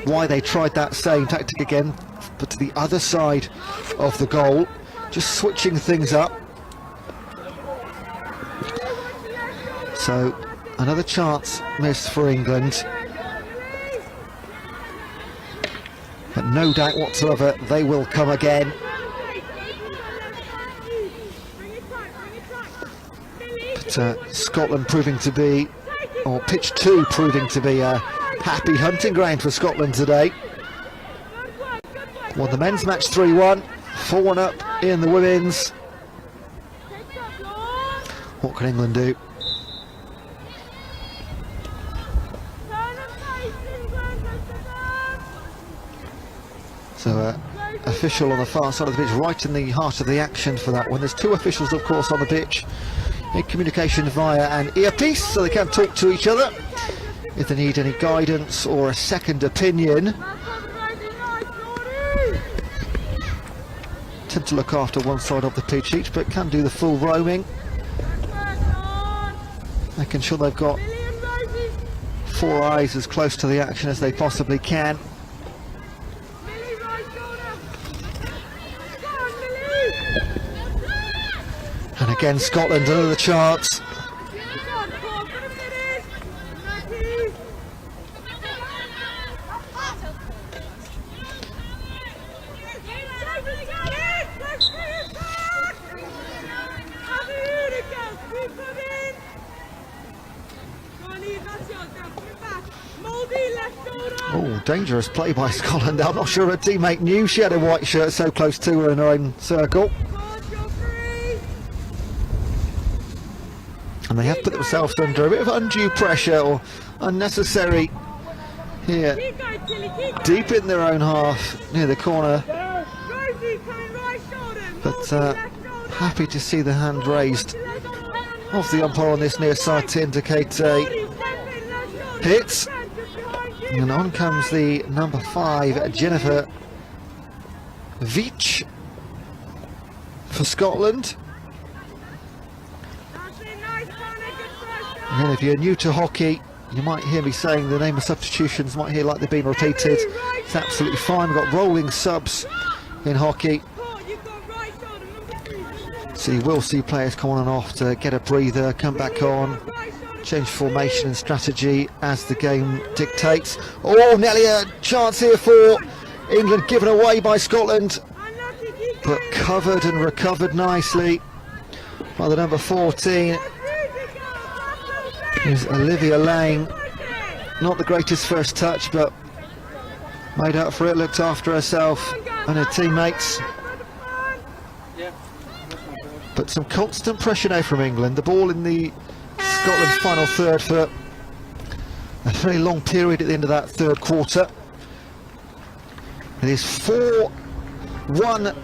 why they tried that same tactic again, but to the other side of the goal, just switching things up. So another chance missed for England, but no doubt whatsoever they will come again. But Scotland proving to be, or pitch 2 proving to be a happy hunting ground for Scotland today. Won the men's match 3-1, 4-1 up in the women's. What can England do? So official on the far side of the pitch, right in the heart of the action for that one. There's 2 officials of course on the pitch in communication via an earpiece, so they can talk to each other if they need any guidance or a second opinion. Tend to look after one side of the pitch each, but can do the full roaming, making sure they've got 4 eyes as close to the action as they possibly can. And again Scotland under the chance. Oh, dangerous play by Scotland. I'm not sure her teammate knew she had a white shirt so close to her in her own circle. And they have put themselves under a bit of undue pressure, or unnecessary, here, deep in their own half, near the corner. But happy to see the hand raised of the umpire on this near side to indicate a hit. And on comes the number 5, Jennifer Veach, for Scotland. And if you're new to hockey, you might hear me saying the name of substitutions, might hear like they've been repeated. It's absolutely fine. We've got rolling subs in hockey. So you will see players come on and off to get a breather, come back on, change formation and strategy as the game dictates. Oh, nearly a chance here for England, given away by Scotland, but covered and recovered nicely by the number 14. Here's Olivia Lane. Not the greatest first touch, but made up for it, looked after herself and her teammates. But some constant pressure now from England. The ball in the Scotland final third for a very long period at the end of that third quarter. It is 4-1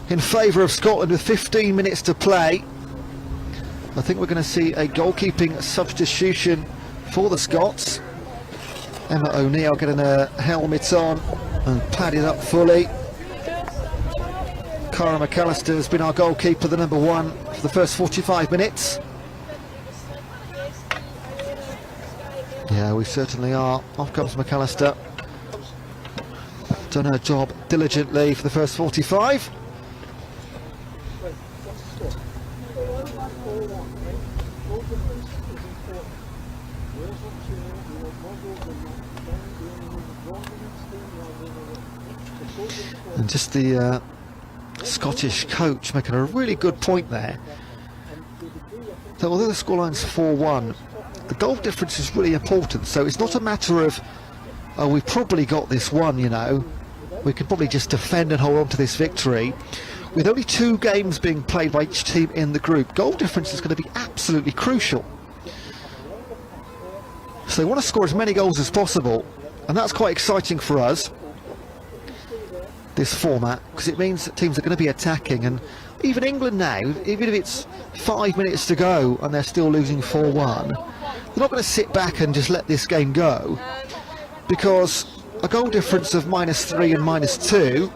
in favour of Scotland with 15 minutes to play. I think we're going to see a goalkeeping substitution for the Scots. Emma O'Neill getting her helmet on and padded up fully. Cara McAllister has been our goalkeeper, the number 1, for the first 45 minutes. Yeah, we certainly are. Off comes McAllister. Done her job diligently for the first 45. And just the Scottish coach making a really good point there, that although the scoreline's 4-1, the goal difference is really important. So it's not a matter of, oh, we've probably got this one, you know, we could probably just defend and hold on to this victory. With only 2 games being played by each team in the group, goal difference is going to be absolutely crucial. So they want to score as many goals as possible, and that's quite exciting for us, this format, because it means that teams are going to be attacking. And even England now, even if it's 5 minutes to go and they're still losing 4-1, they're not going to sit back and just let this game go, because a goal difference of -3 and -2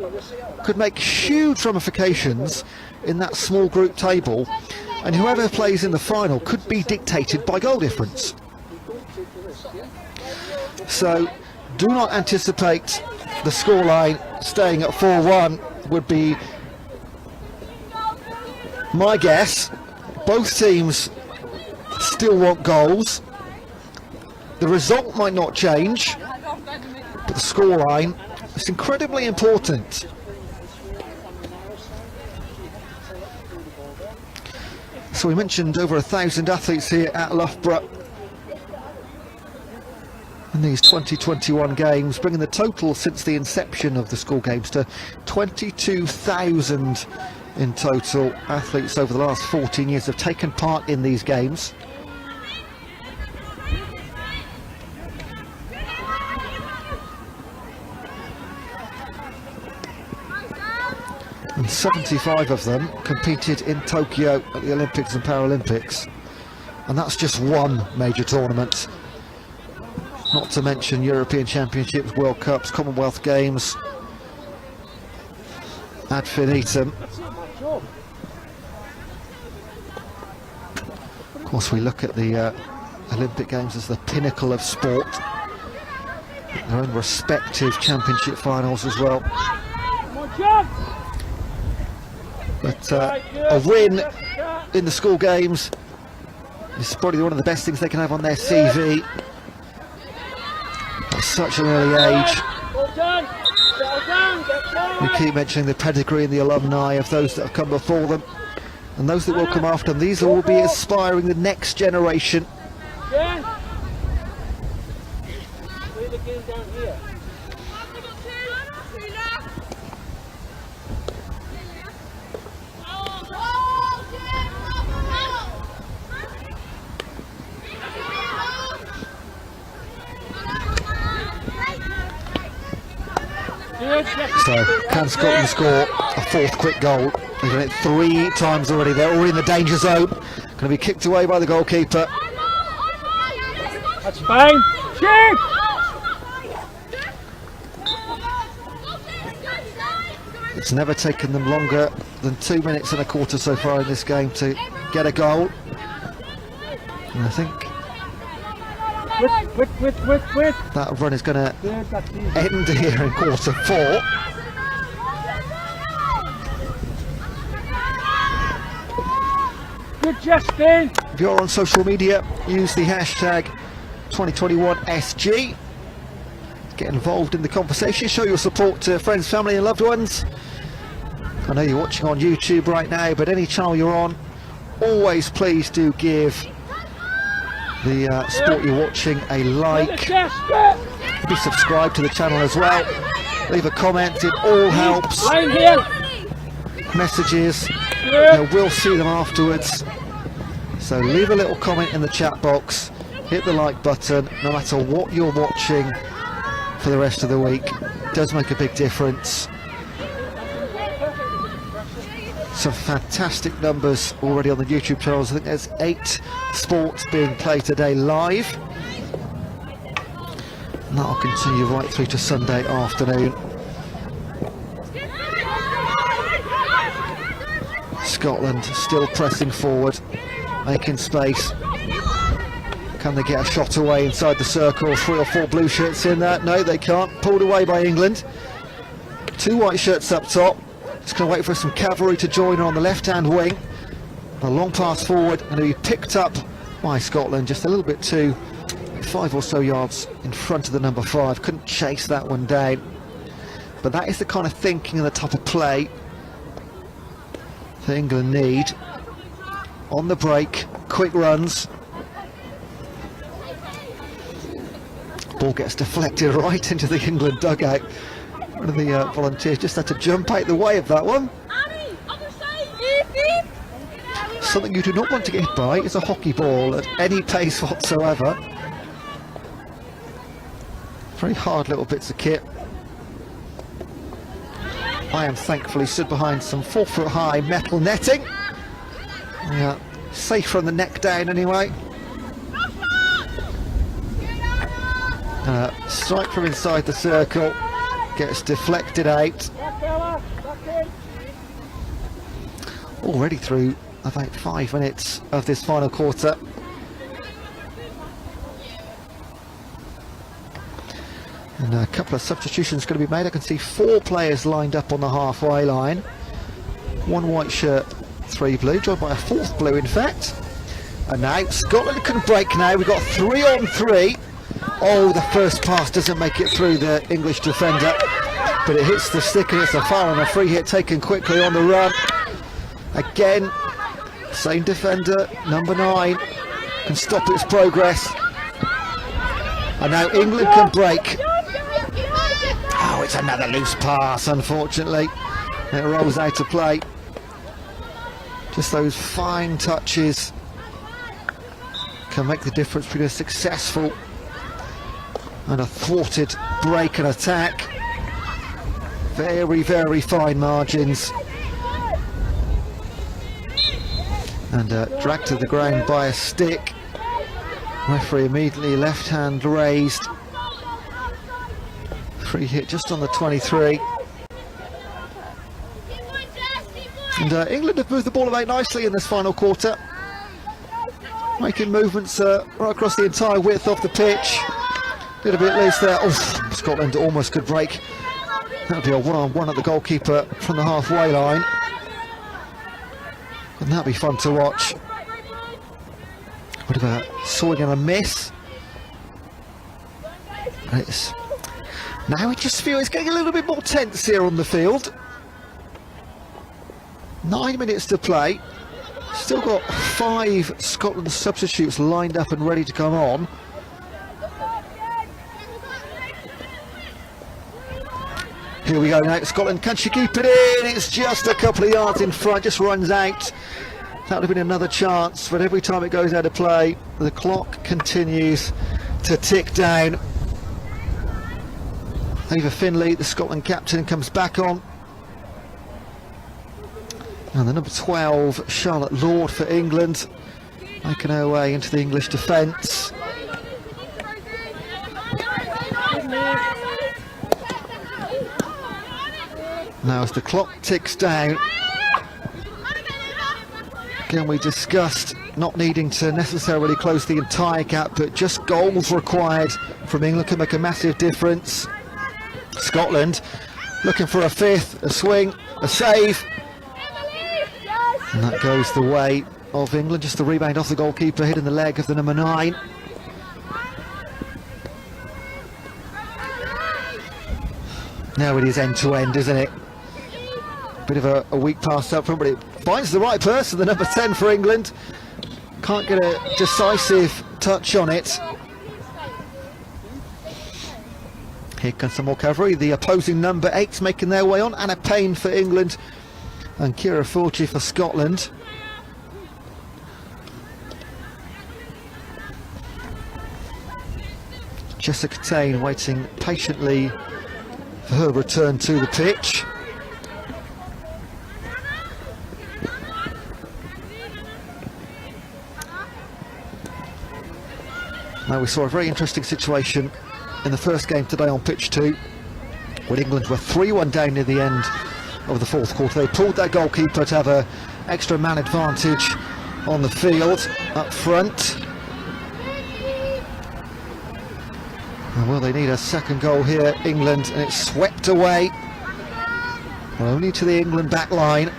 could make huge ramifications in that small group table, and whoever plays in the final could be dictated by goal difference. So do not anticipate the scoreline staying at 4-1, would be my guess. Both teams still want goals. The result might not change, but the scoreline is incredibly important. So we mentioned over 1,000 athletes here at Loughborough in these 2021 games, bringing the total since the inception of the school games to 22,000 in total. Athletes over the last 14 years have taken part in these games. And 75 of them competed in Tokyo at the Olympics and Paralympics, and that's just one major tournament, not to mention European Championships, World Cups, Commonwealth Games ad infinitum. Of course, we look at the Olympic Games as the pinnacle of sport, their own respective championship finals as well. But a win in the school games is probably one of the best things they can have on their CV at such an early age. We keep mentioning the pedigree and the alumni of those that have come before them and those that will come after them. These will be inspiring the next generation. So can Scotland score a 4th quick goal? They've done it 3 times already. They're already in the danger zone. Going to be kicked away by the goalkeeper. That's fine. It's never taken them longer than 2 minutes and a quarter so far in this game to get a goal. And I think that run is going to end here in quarter 4. Good, Justin. If you're on social media, use the hashtag 2021SG. Get involved in the conversation, show your support to friends, family and loved ones. I know you're watching on YouTube right now, but any channel you're on, always please do give the sport you're watching a like. Be subscribed to the channel as well. Leave a comment, it all helps. Messages, we'll see them afterwards. So leave a little comment in the chat box, hit the like button, no matter what you're watching for the rest of the week. It does make a big difference. Some fantastic numbers already on the YouTube channels. I think there's 8 sports being played today live. And that'll continue right through to Sunday afternoon. Scotland still pressing forward, making space. Can they get a shot away inside the circle? 3 or 4 blue shirts in there. No, they can't. Pulled away by England. 2 white shirts up top. Just going to wait for some cavalry to join her on the left-hand wing. A long pass forward and be picked up by Scotland. Just a little bit too 5 or so yards in front of the number 5. Couldn't chase that one down. But that is the kind of thinking and the type of play that England need. On the break, quick runs. Ball gets deflected right into the England dugout. One of the volunteers just had to jump out the way of that one. Something you do not want to get hit by is a hockey ball at any pace whatsoever. Very hard little bits of kit. I am thankfully stood behind some 4-foot-high metal netting. Yeah, safe from the neck down anyway. Strike from inside the circle, gets deflected out. Already through about 5 minutes of this final quarter. And a couple of substitutions going to be made. I can see 4 players lined up on the halfway line. 1 white shirt, 3 blue, joined by a 4th blue in fact. And now Scotland can break now. We've got 3 on 3. Oh, the first pass doesn't make it through the English defender, but it hits the stick and it's a foul and a free hit taken quickly on the run. Again, same defender, number 9, can stop its progress. And now England can break. Oh, it's another loose pass, unfortunately. It rolls out of play. Just those fine touches can make the difference between a successful and a thwarted break and attack. Very, very fine margins. And dragged to the ground by a stick. Referee immediately left hand raised. Free hit just on the 23. And England have moved the ball about nicely in this final quarter. Making movements right across the entire width of the pitch. Did a bit loose there. Oh, Scotland almost could break. That'll be a one-on-one at the goalkeeper from the halfway line. And that'll be fun to watch. What about a swing and a miss? And it's now, it just feels it's getting a little bit more tense here on the field. 9 minutes to play. Still got 5 Scotland substitutes lined up and ready to come on. Here we go now. Scotland, can she keep it in? It's just a couple of yards in front, just runs out. That would have been another chance, but every time it goes out of play, the clock continues to tick down. Ava Finlay, the Scotland captain, comes back on. And the number 12, Charlotte Lord for England, making her way into the English defence. Now as the clock ticks down, again we discussed not needing to necessarily close the entire gap, but just goals required from England can make a massive difference. Scotland looking for a fifth, a swing, a save, and that goes the way of England. Just the rebound off the goalkeeper, hitting the leg of the number 9. Now it is end to end, isn't it? Bit of a weak pass up front, but it finds the right person, the number 10 for England. Can't get a decisive touch on it. Here comes some more cavalry. The opposing number 8's making their way on. Anna Payne for England and Kira Fulci for Scotland. Jessica Taine waiting patiently for her return to the pitch. Now we saw a very interesting situation in the first game today on pitch 2, when England were 3-1 down near the end of the fourth quarter. They pulled their goalkeeper to have an extra man advantage on the field up front. And will they need a second goal here, England, and it's swept away only to the England back line.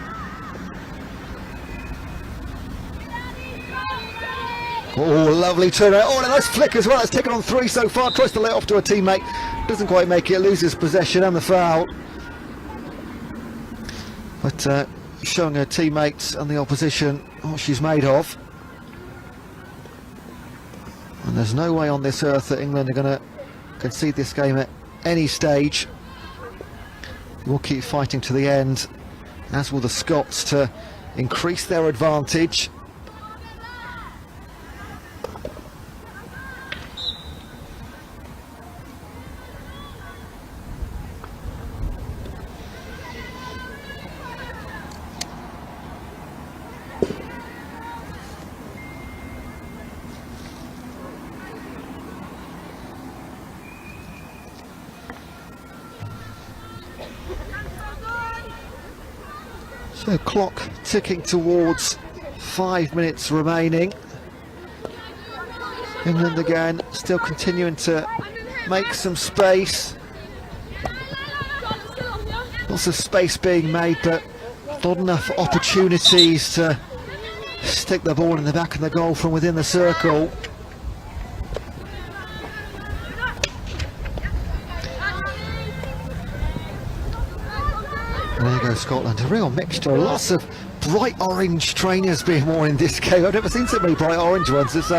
Oh, lovely turnaround. Oh, and a nice flick as well. It's taken on 3 so far. Tries to lay it off to a teammate. Doesn't quite make it. Loses possession and the foul. But showing her teammates and the opposition what she's made of. And there's no way on this earth that England are going to concede this game at any stage. We'll keep fighting to the end, as will the Scots, to increase their advantage. So clock ticking towards 5 minutes remaining. England again still continuing to make some space. Lots of space being made, but not enough opportunities to stick the ball in the back of the goal from within the circle. And there goes Scotland, a real mixture, lots of bright orange trainers being worn in this game. I've never seen so many bright orange ones. It's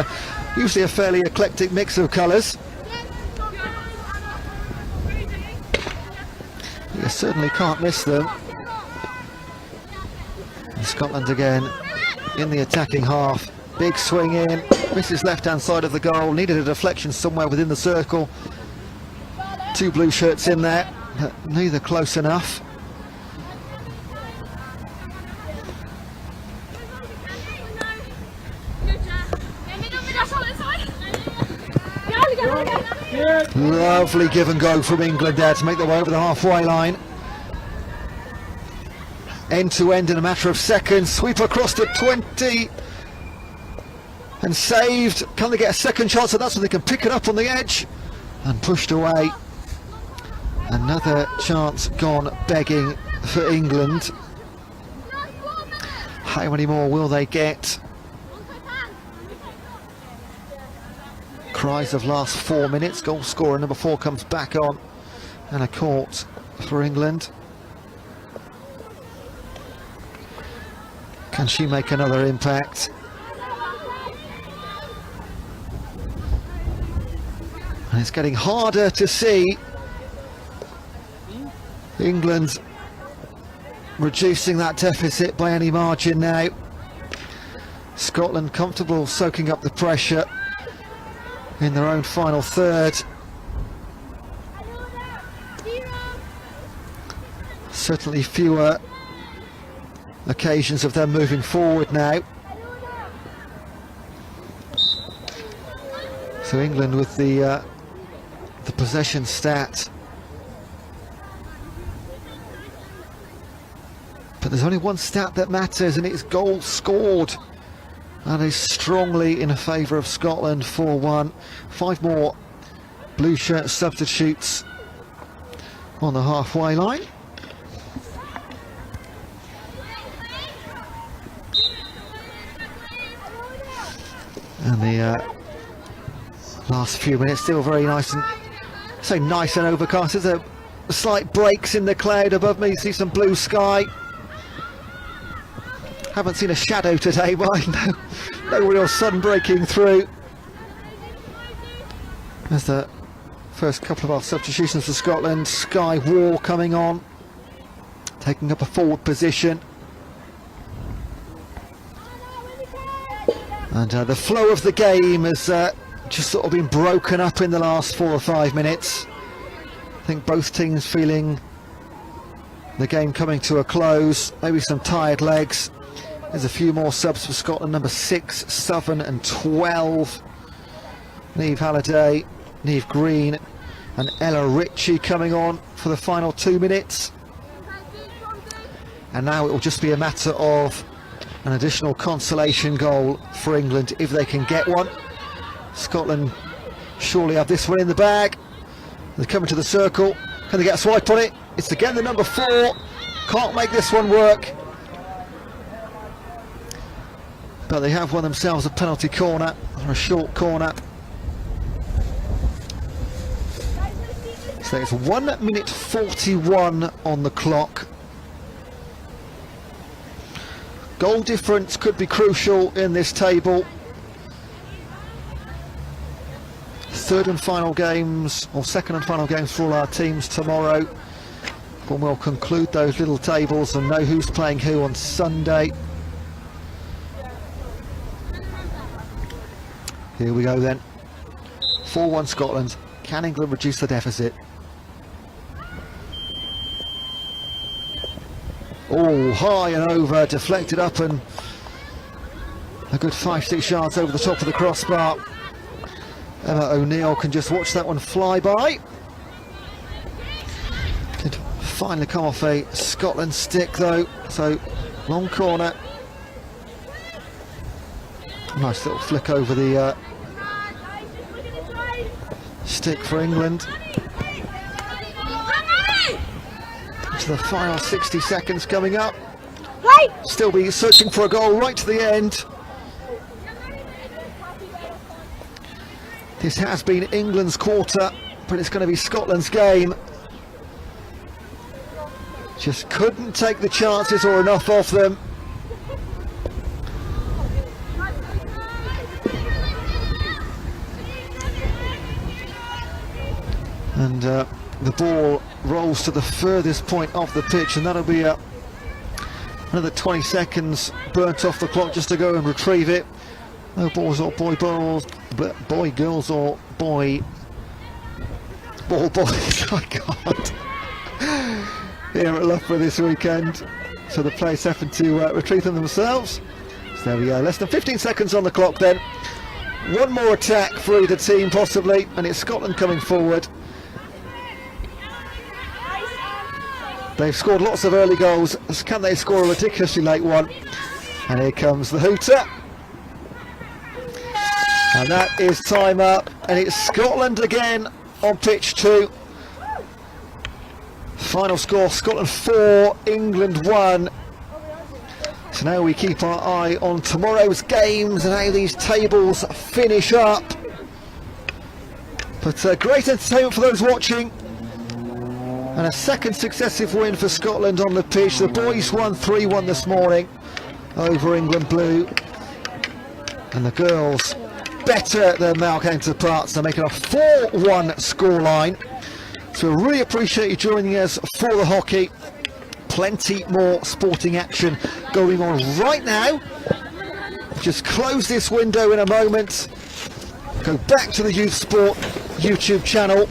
usually a fairly eclectic mix of colours. You certainly can't miss them. And Scotland again in the attacking half. Big swing in, misses left hand side of the goal, needed a deflection somewhere within the circle. 2 blue shirts in there, but neither close enough. Lovely give and go from England there to make their way over the halfway line. End to end in a matter of seconds. Sweep across to 20 and saved. Can they get a second chance? And that's when they can pick it up on the edge and pushed away. Another chance gone begging for England. How many more will they get? Cries of last 4 minutes. Goal scorer number 4 comes back on, and a court for England. Can she make another impact? And it's getting harder to see. England reducing that deficit by any margin now. Scotland comfortable soaking up the pressure in their own final third. Certainly fewer occasions of them moving forward now. So England with the possession stat But there's only one stat that matters, and it's goals scored. That is strongly in favour of Scotland, 4-1. 5 more blue shirt substitutes on the halfway line. And the last few minutes still very nice and nice and overcast. There's a slight breaks in the cloud above me. You see some blue sky. Haven't seen a shadow today, but no real sun breaking through. There's the first couple of our substitutions for Scotland. Sky War coming on, taking up a forward position. And the flow of the game has just sort of been broken up in the last 4 or 5 minutes. I think both teams feeling the game coming to a close, maybe some tired legs. There's a few more subs for Scotland, number 6, 7 and 12. Niamh Halliday, Niamh Green and Ella Ritchie coming on for the final 2 minutes. And now it will just be a matter of an additional consolation goal for England if they can get one. Scotland surely have this one in the bag. They're coming to the circle. Can they get a swipe on it? It's again the number 4. Can't make this one work. But they have won themselves a penalty corner, or a short corner. So it's 1 minute 41 on the clock. Goal difference could be crucial in this table. Third and final games, or second and final games for all our teams tomorrow, when we'll conclude those little tables and know who's playing who on Sunday. Here we go then. 4-1 Scotland. Can England reduce the deficit? Oh, high and over, deflected up and a good 5-6 yards over the top of the crossbar. Emma O'Neill can just watch that one fly by. Could finally come off a Scotland stick though, so long corner. Nice little flick over the stick for England. To the final 60 seconds coming up. Still be searching for a goal right to the end. This has been England's quarter, but it's going to be Scotland's game. Just couldn't take the chances or enough of them. And the ball rolls to the furthest point of the pitch, and that'll be another 20 seconds burnt off the clock just to go and retrieve it. No balls or boy girls or boys. I can't. Here at Loughborough this weekend, so the players having to retrieve them themselves. So there we go, less than 15 seconds on the clock then. One more attack for either team possibly, and it's Scotland coming forward. They've scored lots of early goals. Can they score a ridiculously late one? And here comes the hooter. And that is time up. And it's Scotland again on pitch 2. Final score, Scotland 4, England 1. So now we keep our eye on tomorrow's games and how these tables finish up. But great entertainment for those watching. And a second successive win for Scotland on the pitch. The boys won 3-1 this morning over England Blue. And the girls better than their counterparts. They're making a 4-1 scoreline. So we really appreciate you joining us for the hockey. Plenty more sporting action going on right now. Just close this window in a moment. Go back to the Youth Sport YouTube channel.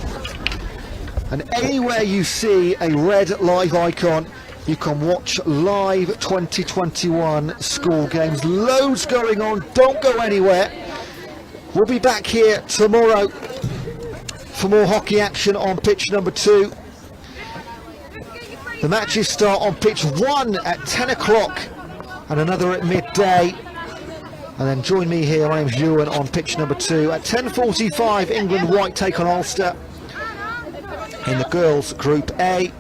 And anywhere you see a red live icon, you can watch live 2021 school games. Loads going on, don't go anywhere. We'll be back here tomorrow for more hockey action on pitch number 2. The matches start on pitch 1 at 10 o'clock and another at midday. And then join me here, my name's Ewan, on pitch number 2 at 10:45. England White take on Ulster in the girls Group A.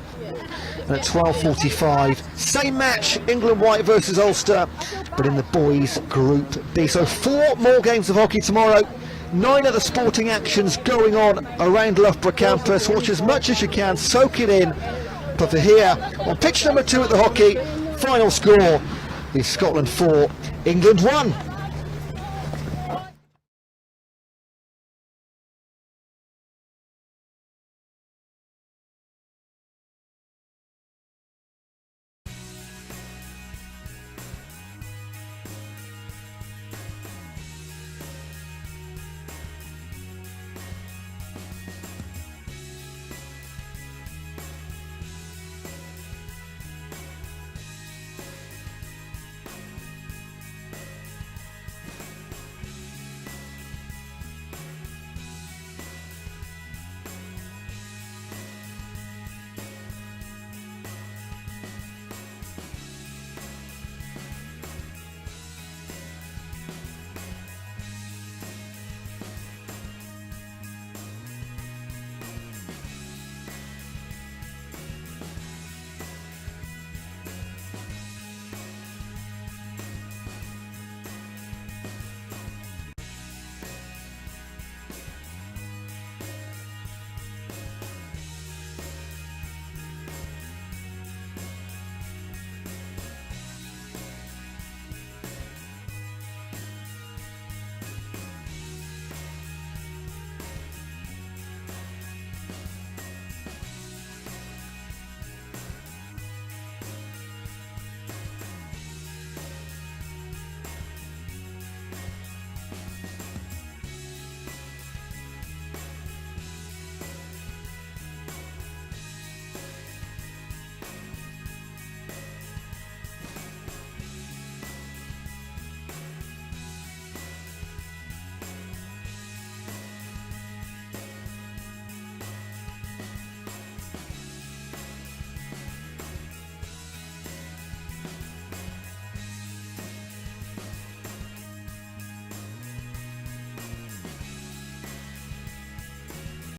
And at 12:45, same match, England White versus Ulster, but in the boys Group B. So 4 more games of hockey tomorrow. 9 other sporting actions going on around Loughborough campus. Watch as much as you can, soak it in. But for here, on pitch number 2 at the hockey, final score is Scotland 4, England 1.